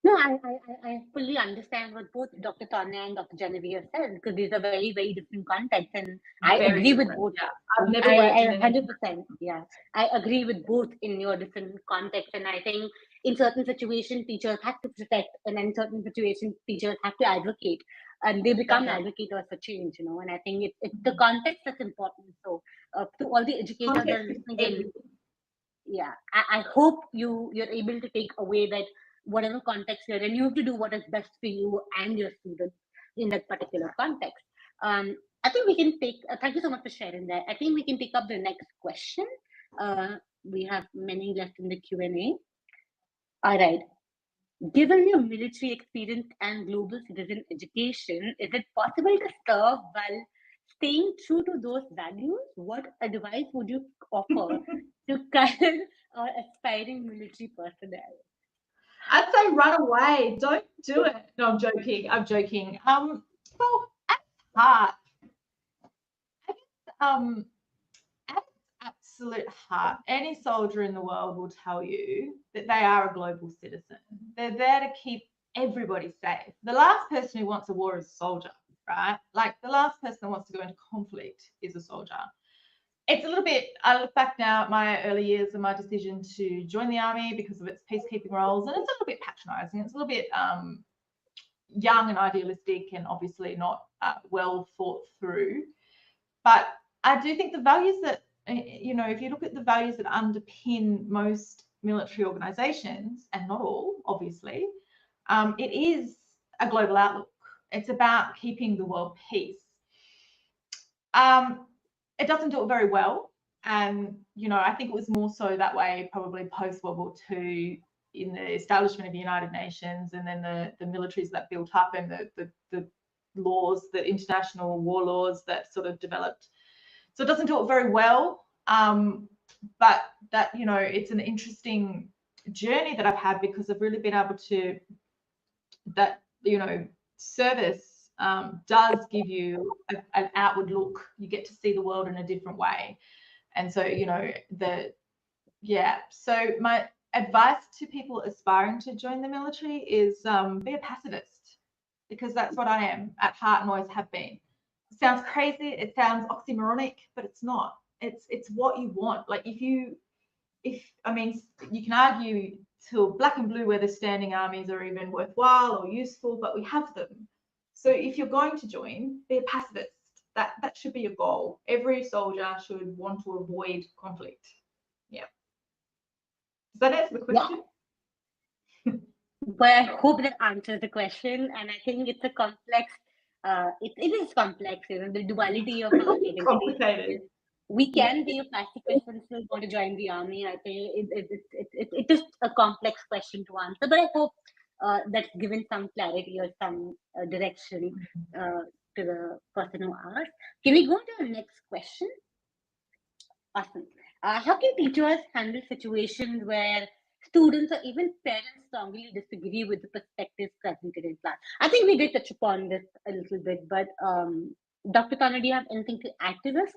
No, I fully understand what both Dr. Tonya and Dr. Genevieve said, because these are very, very different contexts, and I agree with both. Yeah. I've never worked in 100%. Yeah, I agree with both in your different contexts, and I think in certain situations, teachers have to protect, and in certain situations, teachers have to advocate, and they become advocates for change, and I think it's the context that's important. So to all the educators that are listening in, yeah, I hope you're able to take away that whatever context you're in, you have to do what is best for you and your students in that particular context. I think we can take, thank you so much for sharing that. I think we can pick up the next question. We have many left in the Q&A. All right. Given your military experience and global citizen education, is it possible to serve while staying true to those values? What advice would you offer to current or aspiring military personnel? I'd say run away. Don't do it. No, I'm joking. Well, at heart, at absolute heart, any soldier in the world will tell you that they are a global citizen. They're there to keep everybody safe. The last person who wants a war is a soldier, right? Like the last person that wants to go into conflict is a soldier. It's a little bit, I look back now at my early years and my decision to join the army because of its peacekeeping roles, and it's a little bit patronising. It's a little bit young and idealistic and obviously not well thought through. But I do think the values that, if you look at the values that underpin most military organisations, and not all, obviously, it is a global outlook. It's about keeping the world peace. It doesn't do it very well. And, I think it was more so that way probably post-World War II in the establishment of the United Nations, and then the militaries that built up, and the laws, the international war laws that sort of developed. So it doesn't do it very well. But that, it's an interesting journey that I've had, because I've really been able to, service does give you an outward look. You get to see the world in a different way. And so, so my advice to people aspiring to join the military is be a pacifist, because that's what I am at heart and always have been. It sounds crazy, it sounds oxymoronic, but it's not. It's what you want. Like you can argue till black and blue whether standing armies are even worthwhile or useful, but we have them. So if you're going to join, be a pacifist. That should be your goal. Every soldier should want to avoid conflict. Yeah. Does that answer the question? Yeah. But I hope that answers the question, and I think it's a complex. It is complex. The duality of our identity. Complicated. We can be a pacifist and still want to join the army. I think it is a complex question to answer, but I hope that's given some clarity or some direction to the person who asked. Can we go to the next question? Awesome. How can teachers handle situations where students or even parents strongly disagree with the perspectives presented in class? I think we did touch upon this a little bit, but Dr. Tonya, do you have anything to add to this?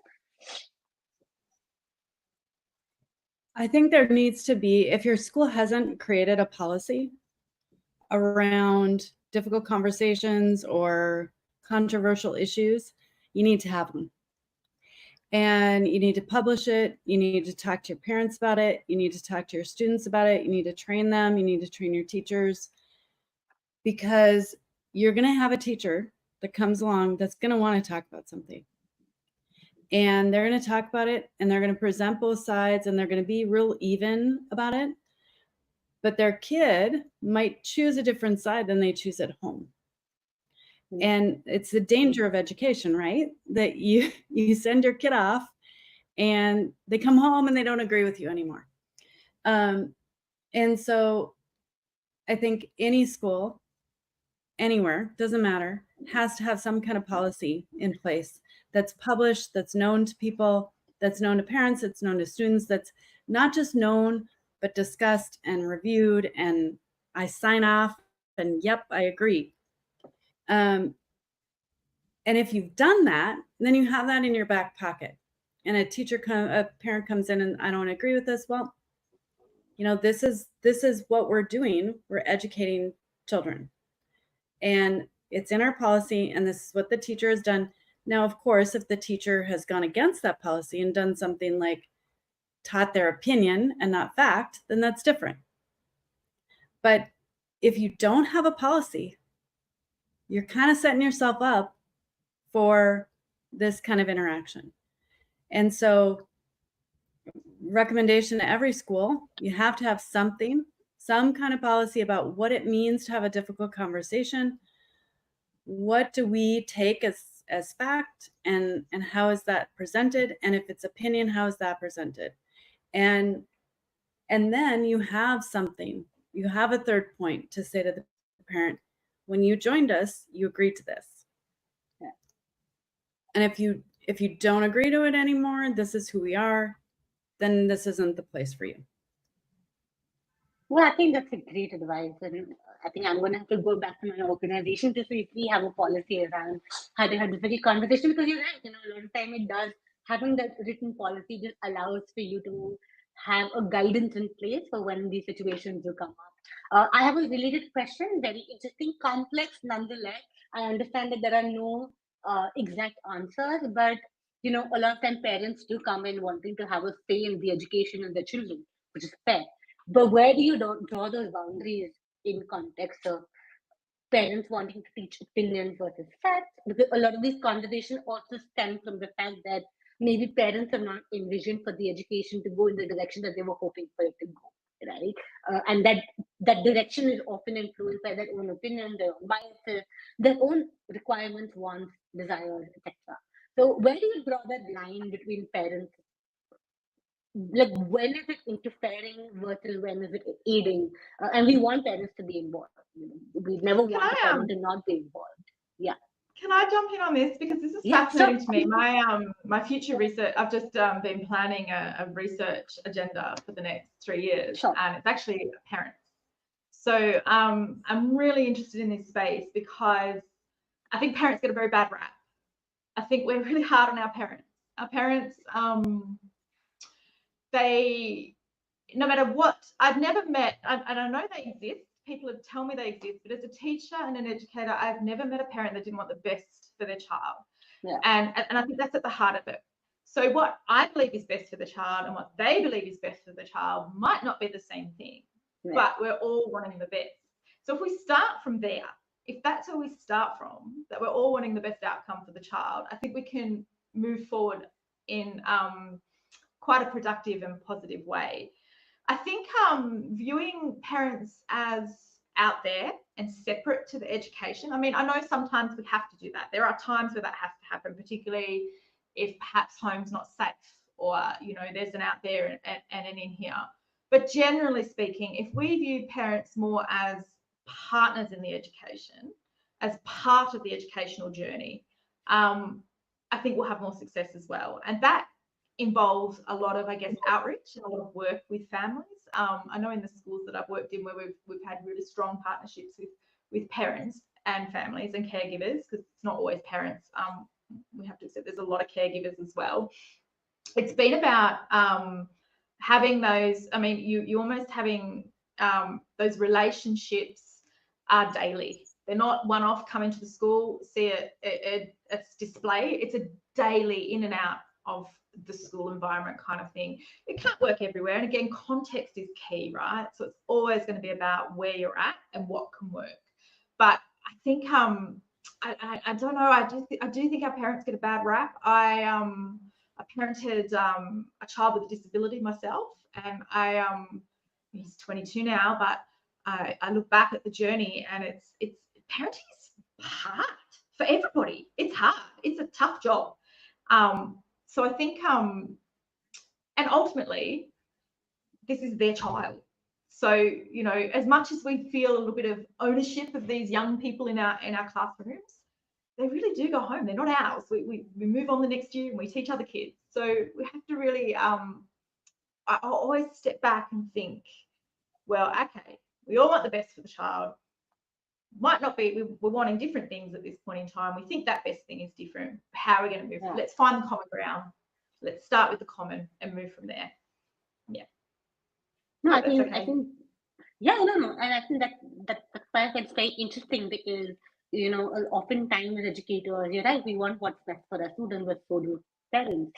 I think there needs to be, if your school hasn't created a policy around difficult conversations or controversial issues, you need to have them. And you need to publish it. You need to talk to your parents about it. You need to talk to your students about it. You need to train them. You need to train your teachers, because you're going to have a teacher that comes along that's going to want to talk about something. And they're going to talk about it, and they're going to present both sides, and they're going to be real even about it. But their kid might choose a different side than they choose at home. And it's the danger of education, right? That you send your kid off and they come home and they don't agree with you anymore. And so I think any school, anywhere, doesn't matter, has to have some kind of policy in place that's published, that's known to people, that's known to parents, that's known to students, that's not just known, but discussed and reviewed, and I sign off and yep, I agree. And if you've done that, then you have that in your back pocket. And a parent comes in and I don't agree with this. Well, this is what we're doing. We're educating children, and it's in our policy, and this is what the teacher has done. Now, of course, if the teacher has gone against that policy and done something like taught their opinion and not fact, then that's different. But if you don't have a policy, you're kind of setting yourself up for this kind of interaction. And so, recommendation to every school, you have to have something, some kind of policy about what it means to have a difficult conversation. What do we take as fact, and how is that presented? And if it's opinion, how is that presented? And then you have something, you have a third point to say to the parent, when you joined us, you agreed to this. Yeah. And if you don't agree to it anymore, this is who we are, then this isn't the place for you. Well, I think that's a great advice. And I think I'm going to have to go back to my organization to see if we have a policy around how to have this very conversation. Because you're right, a lot of time it does, having that written policy just allows for you to have a guidance in place for when these situations will come up. I have a related question, very interesting, complex nonetheless. I understand that there are no exact answers, but a lot of time parents do come in wanting to have a say in the education of their children, which is fair. But where do you draw those boundaries in context of parents wanting to teach opinions versus facts? Because a lot of these conversations also stem from the fact that maybe parents have not envisioned for the education to go in the direction that they were hoping for it to go, right? And that direction is often influenced by their own opinion, their own biases, their own requirements, wants, desires, etc. So where do you draw that line between parents? Like, when is it interfering versus when is it aiding? And we want parents to be involved. We never want a parent to not be involved. Yeah. Can I jump in on this, because this is fascinating to me? My future research, I've just been planning a research agenda for the next 3 years, and it's actually parents. So I'm really interested in this space because I think parents get a very bad rap. I think we're really hard on our parents. Our parents, they, no matter what, I've never met, and I know they exist, people have told me they exist, but as a teacher and an educator, I've never met a parent that didn't want the best for their child. Yeah. And I think that's at the heart of it. So what I believe is best for the child and what they believe is best for the child might not be the same thing, but we're all wanting the best. So if we start from there, if that's where we start from, that we're all wanting the best outcome for the child, I think we can move forward in quite a productive and positive way. I think viewing parents as out there and separate to the education, I mean, I know sometimes we have to do that. There are times where that has to happen, particularly if perhaps home's not safe, or there's an out there and an in here. But generally speaking, if we view parents more as partners in the education, as part of the educational journey, I think we'll have more success as well. And that involves a lot of, I guess, outreach and a lot of work with families. I know in the schools that I've worked in, where we've had really strong partnerships with parents and families and caregivers, because it's not always parents. We have to accept there's a lot of caregivers as well. It's been about having those, I mean, you almost having those relationships are daily. They're not one-off, come into the school, see a display. It's a daily in and out of the school environment kind of thing. It can't work everywhere. And again, context is key, right? So it's always going to be about where you're at and what can work. But I think, I don't know, I do think our parents get a bad rap. I parented a child with a disability myself, and he's 22 now, but I look back at the journey, and it's parenting is hard for everybody. It's hard. It's a tough job. So I think, and ultimately, this is their child. So, as much as we feel a little bit of ownership of these young people in our classrooms, they really do go home. They're not ours. We move on the next year and we teach other kids. So we have to really, I always step back and think, well, okay, we all want the best for the child. Might not be, we're wanting different things at this point in time. We think that best thing is different. How are we going to move? Yeah. Let's find the common ground. Let's start with the common and move from there. Yeah. No, I think, yeah, no. And I think that's why it's very interesting, because, oftentimes as educators, you're right, we want what's best for our students, but so do parents.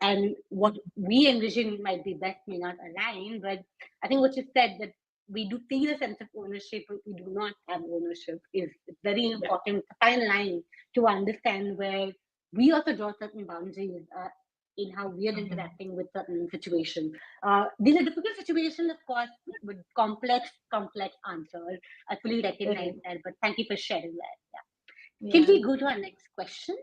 And what we envision might be best may not align. But I think what you said, that we do feel a sense of ownership, but we do not have ownership. Is very important, fine line to understand where we also draw certain boundaries in how we are interacting with certain situations. These are difficult situations, of course, with complex answers. I fully recognize that, but thank you for sharing that. Yeah. Can we go to our next question?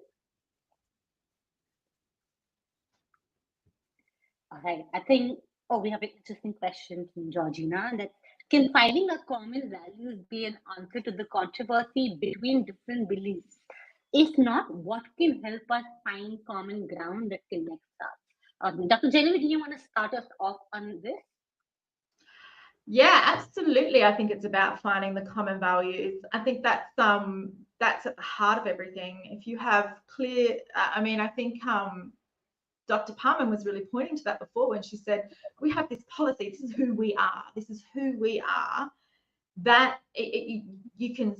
All right, I think, we have an interesting question from Georgina, that can finding a common values be an answer to the controversy between different beliefs? If not, what can help us find common ground that connects us? Dr. Genevieve, do you want to start us off on this? Yeah, absolutely. I think it's about finding the common values. I think that's at the heart of everything. If you have clear, I think Dr. Parham was really pointing to that before when she said, we have this policy, this is who we are, this is who we are, that you can,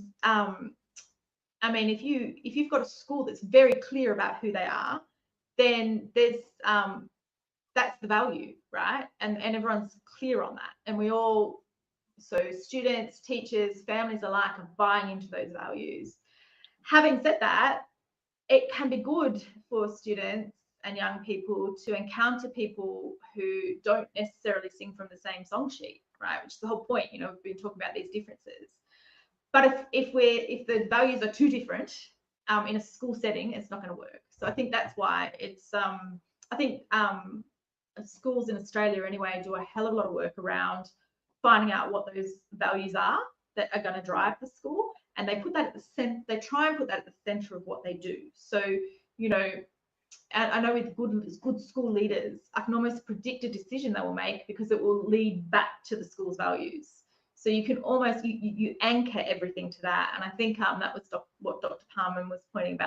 if you've got a school that's very clear about who they are, then there's, that's the value, right? And everyone's clear on that. And we all, so students, teachers, families alike are buying into those values. Having said that, it can be good for students and young people to encounter people who don't necessarily sing from the same song sheet, right? Which is the whole point, we've been talking about these differences. But if the values are too different in a school setting, it's not going to work. So I think that's why it's schools in Australia anyway do a hell of a lot of work around finding out what those values are that are going to drive the school, and they put that at the center. They try and put that at the center of what they do. So and I know with good school leaders, I can almost predict a decision they will make because it will lead back to the school's values. So you can almost you anchor everything to that, and I think that was what Dr. Parham was pointing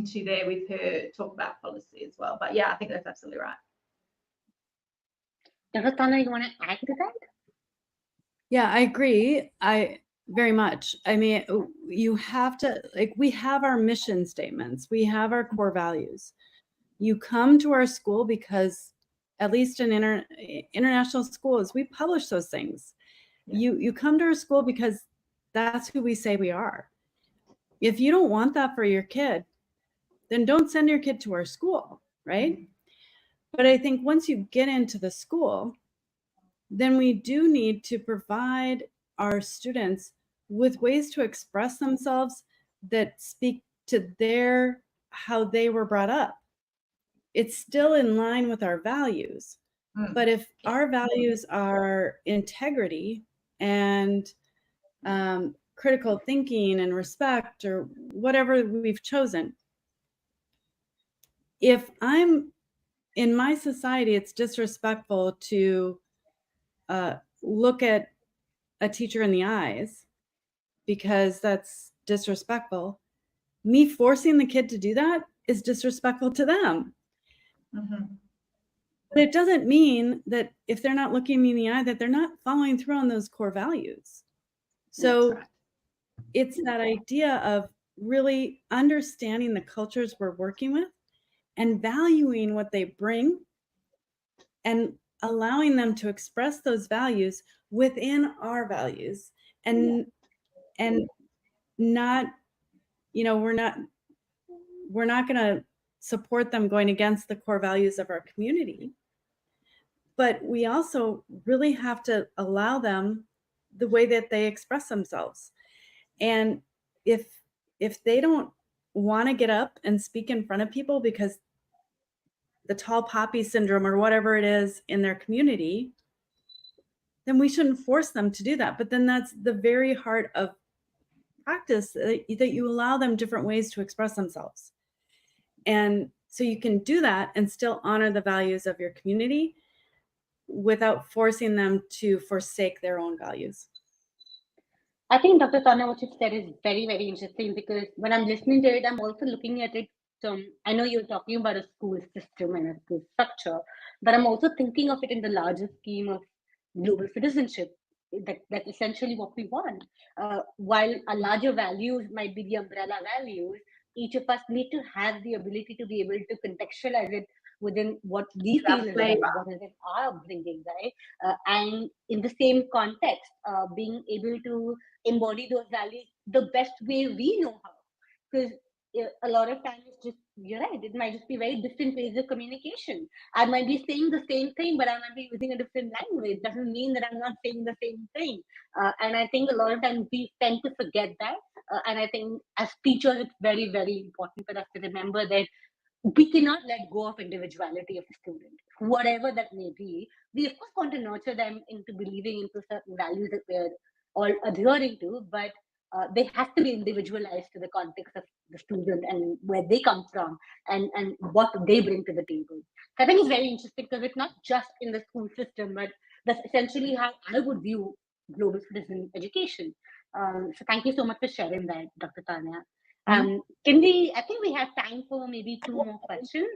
to there with her talk about policy as well. But yeah, I think that's absolutely right. Dr. Tonya, you want to add to that? Yeah, I agree. Very much. You have to, we have our mission statements. We have our core values. You come to our school because, at least in international schools, we publish those things. Yeah. You come to our school because that's who we say we are. If you don't want that for your kid, then don't send your kid to our school, right? Mm-hmm. But I think once you get into the school, then we do need to provide our students with ways to express themselves that speak to how they were brought up. It's still in line with our values. But if our values are integrity and critical thinking and respect, or whatever we've chosen, if I'm in my society, it's disrespectful to look at a teacher in the eyes because that's disrespectful. Me forcing the kid to do that is disrespectful to them. Mm-hmm. But it doesn't mean that if they're not looking me in the eye, that they're not following through on those core values. So right. It's that idea of really understanding the cultures we're working with and valuing what they bring and allowing them to express those values within our values, and not, we're not going to support them going against the core values of our community. But we also really have to allow them the way that they express themselves. And if they don't want to get up and speak in front of people because the tall poppy syndrome or whatever it is in their community, then we shouldn't force them to do that. But then that's the very heart of practice, that you allow them different ways to express themselves. And so you can do that and still honor the values of your community without forcing them to forsake their own values. I think, Dr. Tonya, what you've said is very, very interesting, because when I'm listening to it, I'm also looking at it from, I know you're talking about a school system and a school structure, but I'm also thinking of it in the larger scheme of global citizenship. That's essentially what we want. While our larger values might be the umbrella values, each of us need to have the ability to be able to contextualize it within what we feel is right, what is in our upbringing, right? And in the same context, being able to embody those values the best way we know how. Because a lot of times, just you're right, it might just be very different ways of communication. I might be saying the same thing, but I might be using a different language. Doesn't mean that I'm not saying the same thing. And I think a lot of times we tend to forget that. And I think as teachers, it's very, very important for us to remember that we cannot let go of individuality of a student, whatever that may be. We of course want to nurture them into believing into certain values that we're all adhering to, but they have to be individualized to the context of the student and where they come from and what they bring to the table. So I think it's very interesting because it's not just in the school system, but that's essentially how I would view global citizen education. So thank you so much for sharing that, Dr. Tanya. Can we, I think we have time for maybe 2 more questions.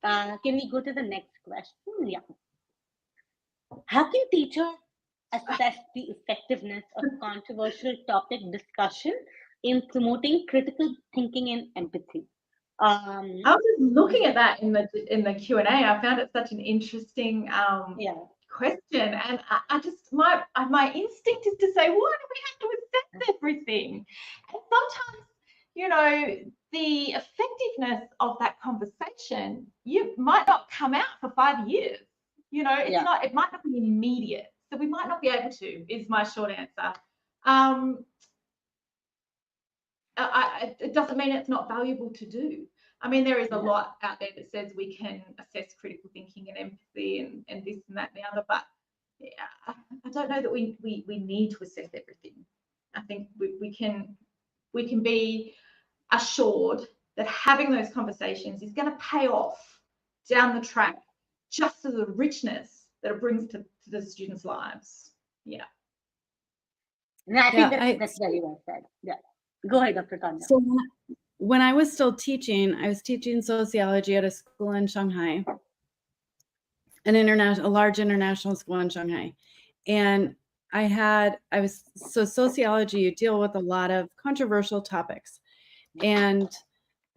Can we go to the next question? Yeah. How can teachers assess the effectiveness of controversial topic discussion in promoting critical thinking and empathy? I was just looking at that in the Q&A. I found it such an interesting question, and I just my instinct is to say, why do we have to assess everything? And sometimes, you know, the effectiveness of that conversation, you might not come out for 5 years. You know, it's not. It might not be immediate, so we might not be able to. Is my short answer. It doesn't mean it's not valuable to do. I mean, there is a lot out there that says we can assess critical thinking and empathy and this and that and the other, but I don't know that we need to assess everything. I think we can be assured that having those conversations is going to pay off down the track just to the richness that it brings to the students' lives. Yeah. And I think that's very well said. Yeah. Go ahead, Dr. Tonya. So when I was still teaching, I was teaching sociology at a school in Shanghai, a large international school in Shanghai. And sociology, you deal with a lot of controversial topics. And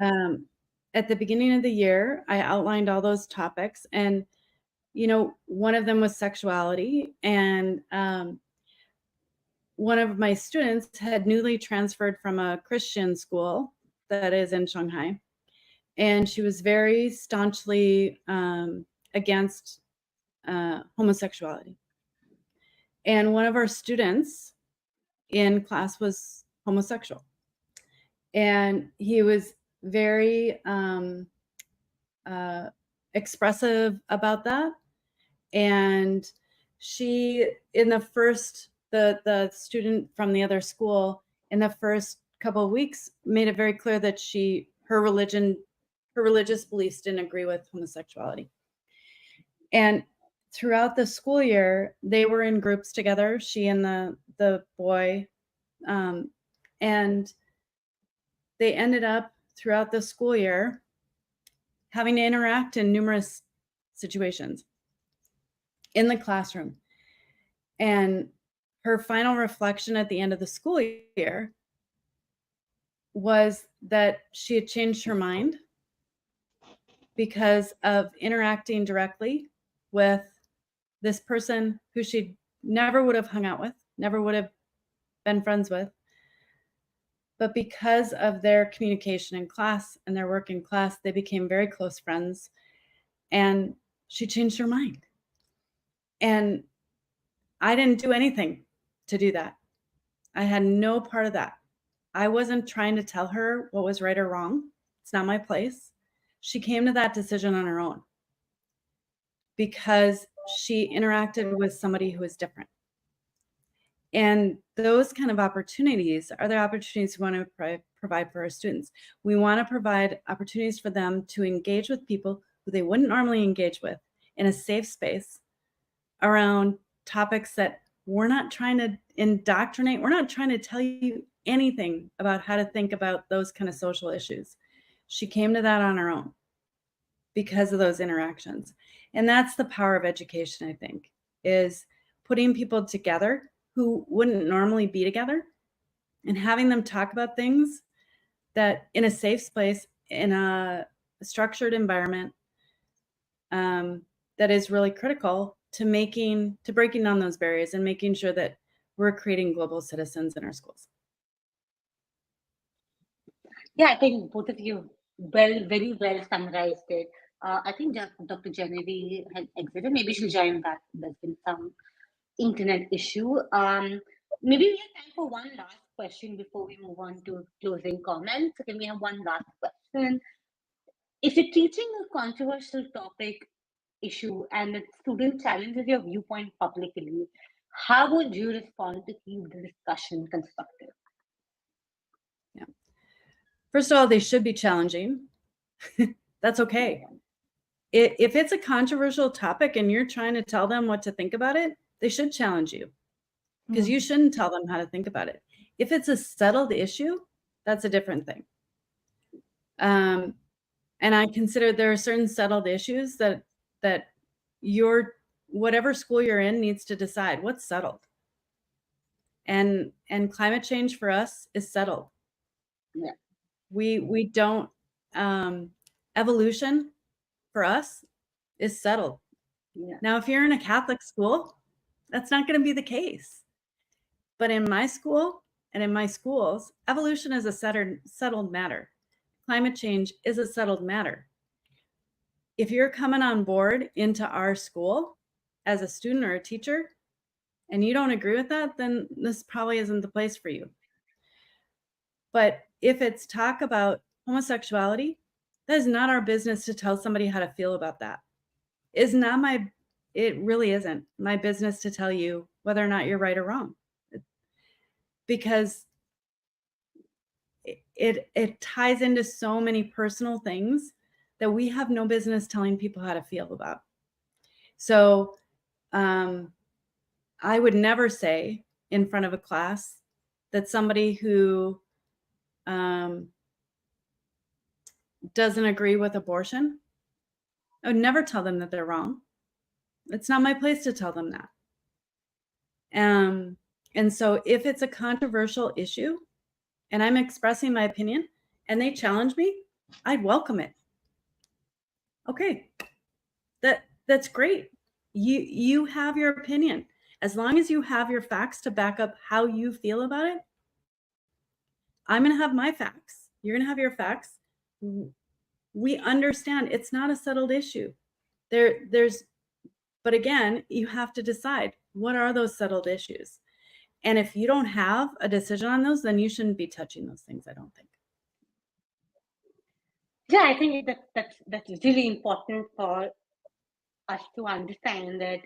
at the beginning of the year, I outlined all those topics. And, you know, one of them was sexuality. And one of my students had newly transferred from a Christian school that is in Shanghai. And she was very staunchly against homosexuality. And one of our students in class was homosexual. And he was very expressive about that. And she, in the first, the student from the other school, in the first couple of weeks, made it very clear that her religious beliefs didn't agree with homosexuality. And throughout the school year, they were in groups together, she and the boy, and they ended up throughout the school year having to interact in numerous situations in the classroom. And her final reflection at the end of the school year was that she had changed her mind because of interacting directly with this person who she never would have hung out with, never would have been friends with. But because of their communication in class and their work in class, they became very close friends. And she changed her mind. And I didn't do anything to do that. I had no part of that. I wasn't trying to tell her what was right or wrong. It's not my place. She came to that decision on her own because she interacted with somebody who was different. And those kind of opportunities are the opportunities we want to provide for our students. We want to provide opportunities for them to engage with people who they wouldn't normally engage with in a safe space around topics that we're not trying to indoctrinate. We're not trying to tell you anything about how to think about those kind of social issues. She came to that on her own because of those interactions. And that's the power of education, I think, is putting people together who wouldn't normally be together and having them talk about things that in a safe space, in a structured environment, that is really critical to breaking down those barriers and making sure that we're creating global citizens in our schools. Yeah, I think both of you very well summarized it. I think Dr. Genevieve had exited. Maybe she'll join back. There's been some internet issue. Maybe we have time for one last question before we move on to closing comments. So can we have one last question? If you're teaching a controversial topic issue and the student challenges your viewpoint publicly, how would you respond to keep the discussion constructive? Yeah. First of all, they should be challenging. That's okay. If it's a controversial topic and you're trying to tell them what to think about it, they should challenge you, because you shouldn't tell them how to think about it. If it's a settled issue, that's a different thing. And I consider there are certain settled issues that whatever school you're in needs to decide what's settled. And climate change for us is settled. Yeah. We don't, evolution for us is settled. Yeah. Now, if you're in a Catholic school, that's not going to be the case. But in my school and in my schools, evolution is a settled matter. Climate change is a settled matter. If you're coming on board into our school as a student or a teacher and you don't agree with that, then this probably isn't the place for you. But if it's talk about homosexuality, that is not our business to tell somebody how to feel about that. It really isn't my business to tell you whether or not you're right or wrong, because it ties into so many personal things that we have no business telling people how to feel about. So I would never say in front of a class that somebody who doesn't agree with abortion, I would never tell them that they're wrong. It's not my place to tell them that. And so if it's a controversial issue and I'm expressing my opinion and they challenge me, I'd welcome it. Okay, that's great. You have your opinion. As long as you have your facts to back up how you feel about it, I'm going to have my facts. You're going to have your facts. We understand it's not a settled issue. But again, you have to decide, what are those settled issues? And if you don't have a decision on those, then you shouldn't be touching those things, I don't think. Yeah, I think that's really important for us to understand that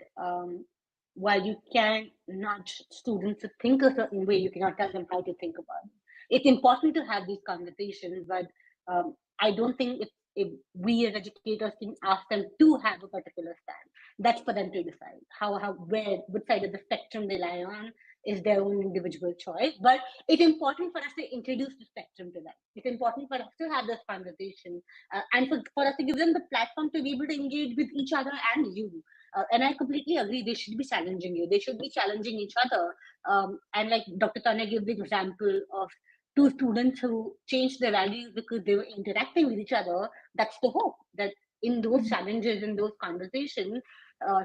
while you can nudge students to think a certain way, you cannot tell them how to think about it. It's important to have these conversations, but I don't think if we as educators can ask them to have a particular stand. That's for them to decide which side of the spectrum they lie on is their own individual choice. But it's important for us to introduce the spectrum to them. It's important for us to have this conversation and for us to give them the platform to be able to engage with each other and you. And I completely agree, they should be challenging you. They should be challenging each other. And like Dr. Tonya gave the example of two students who changed their values because they were interacting with each other. That's the hope, that in those challenges, in those conversations,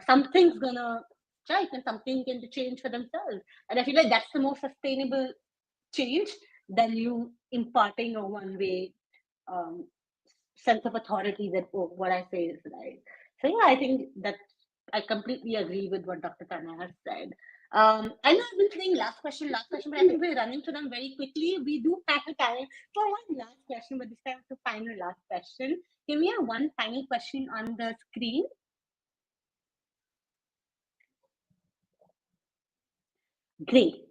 something's gonna strike and something can change for themselves. And I feel like that's the most sustainable change than you imparting a one-way sense of authority that, oh, what I say is right. So yeah, I think that I completely agree with what Dr. Tonya has said. I know I've been saying last question, but I think we're running through them very quickly. We do have time for one last question, but this time it's the final last question. Can we have one final question on the screen? Great.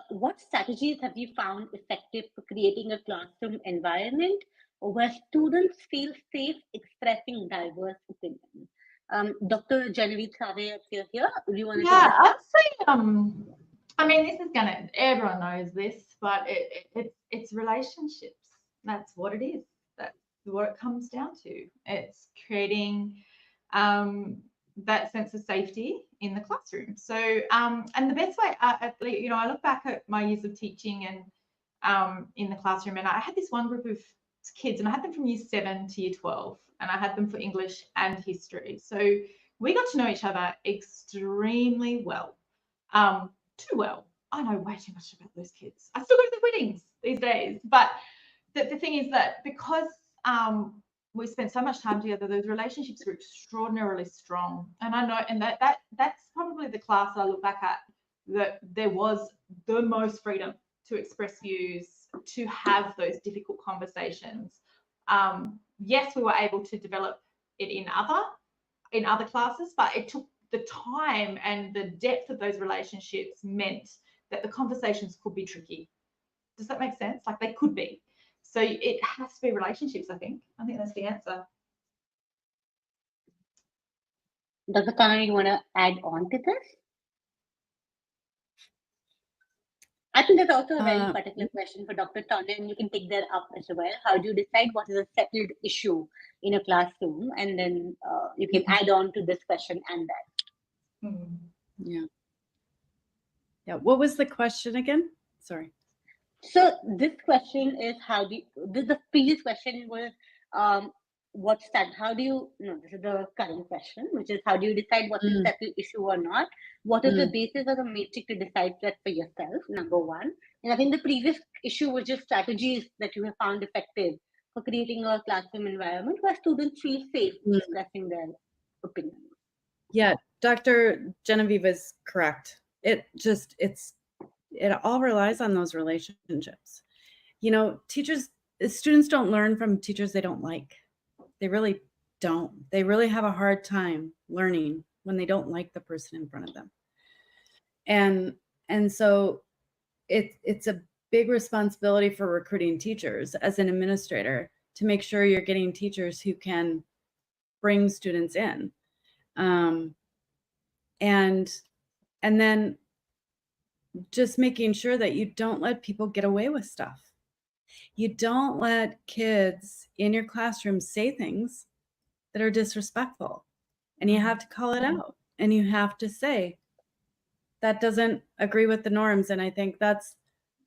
What strategies have you found effective for creating a classroom environment where students feel safe expressing diverse opinions? Dr. Genevieve, if you're here, do you want to? Yeah, I'd say, I mean, this is everyone knows this, but it's relationships. That's what it is. That's what it comes down to. It's creating that sense of safety in the classroom. So, and the best way, I look back at my years of teaching and in the classroom, and I had this one group of kids, and I had them from year 7 to year 12, and I had them for English and history. So we got to know each other extremely well, too well. I know way too much about those kids. I still go to their weddings these days, but the thing is that because we spent so much time together, those relationships were extraordinarily strong. And I know, and that's probably the class I look back at, that there was the most freedom to express views, to have those difficult conversations. Yes, we were able to develop it in other classes, but it took the time, and the depth of those relationships meant that the conversations could be tricky. Does that make sense? Like, they could be. So it has to be relationships, I think. I think that's the answer. Dr. Tonya, you want to add on to this? I think that's also a very particular question for Dr. Tonya, and you can take that up as well. How do you decide what is a settled issue in a classroom? And then you can add on to this question and that. Mm. Yeah. Yeah. What was the question again? Sorry. So this question is the previous question was what's that? How do you, no, this is the current question, which is how do you decide what's a settled issue or not? What is the basis or the metric to decide that for yourself, number one? And I think the previous issue was just strategies that you have found effective for creating a classroom environment where students feel safe expressing their opinion. Yeah, Dr. Genevieve is correct. It all relies on those relationships. You know, students don't learn from teachers they don't like. They really don't. They really have a hard time learning when they don't like the person in front of them. And so it's a big responsibility for recruiting teachers as an administrator to make sure you're getting teachers who can bring students in. And then just making sure that you don't let people get away with stuff. You don't let kids in your classroom say things that are disrespectful, and you have to call it out, and you have to say that doesn't agree with the norms. And I think that's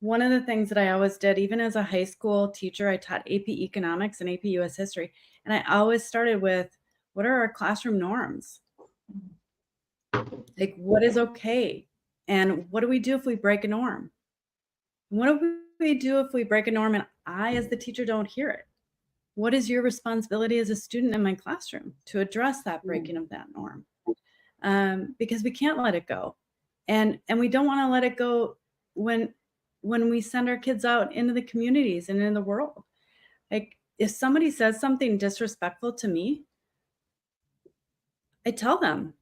one of the things that I always did. Even as a high school teacher, I taught AP Economics and AP US History, and I always started with, what are our classroom norms? Like, what is okay? And what do we do if we break a norm? What do we do if we break a norm and I, as the teacher, don't hear it? What is your responsibility as a student in my classroom to address that breaking of that norm? Because we can't let it go. And we don't want to let it go when we send our kids out into the communities and in the world. Like, if somebody says something disrespectful to me, I tell them,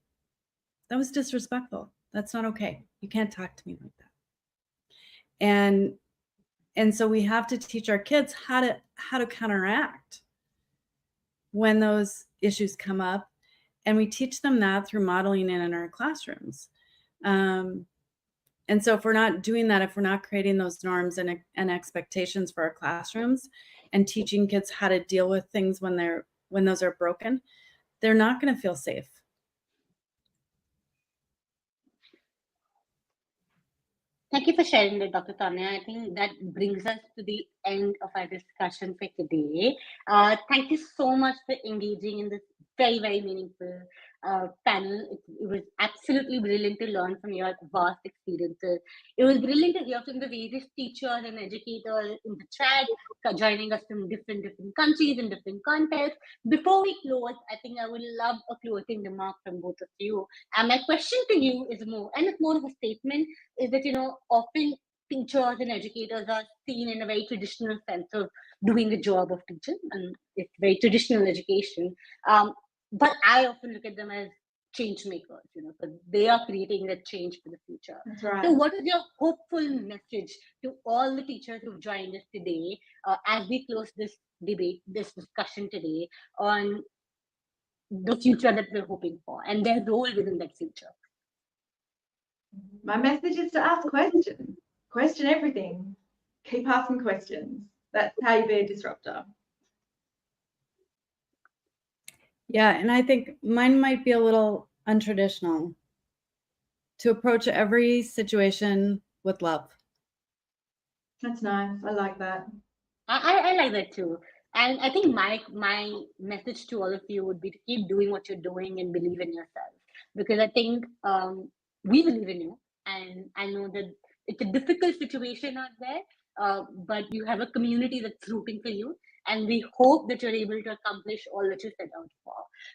that was disrespectful. That's not okay. You can't talk to me like that. And so we have to teach our kids how to counteract when those issues come up. And we teach them that through modeling it in our classrooms. And so if we're not doing that, if we're not creating those norms and expectations for our classrooms and teaching kids how to deal with things when those are broken, they're not going to feel safe. Thank you for sharing that, Dr. Tonya. I think that brings us to the end of our discussion for today. Thank you so much for engaging in this very, very meaningful panel. It was absolutely brilliant to learn from your vast experiences. It was brilliant to hear from the various teachers and educators in the chat, joining us from different countries and different contexts. Before we close, I think I would love a closing remark from both of you. And my question to you is more of a statement, is that, often teachers and educators are seen in a very traditional sense of doing the job of teaching, and it's very traditional education. But I often look at them as change makers, so they are creating that change for the future. That's right. So what is your hopeful message to all the teachers who've joined us today as we close this debate, this discussion today on the future that we're hoping for and their role within that future? My message is to ask questions. Question everything. Keep asking questions. That's how you be a disruptor. Yeah, and I think mine might be a little untraditional, to approach every situation with love. That's nice. I like that. I like that too. And I think my message to all of you would be to keep doing what you're doing and believe in yourself, because I think we believe in you, and I know that it's a difficult situation out there, but you have a community that's rooting for you, and we hope that you're able to accomplish all that you set out for.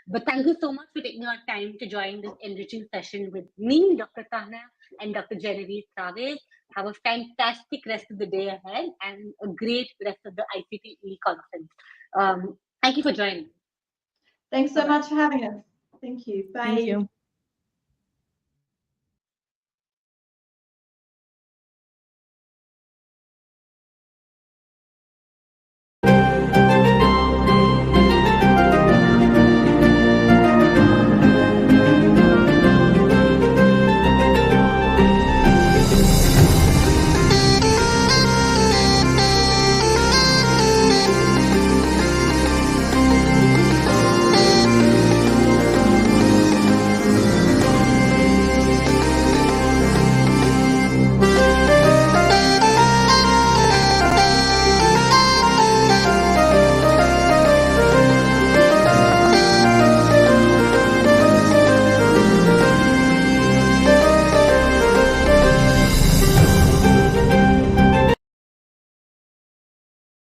But thank you so much for taking your time to join this enriching session with me, Dr. Tonya, and Dr. Genevieve Thraves. Have a fantastic rest of the day ahead and a great rest of the ICTE conference. Thank you for joining. Thanks so Bye-bye. much for having us. Thank you. Bye. Thank you.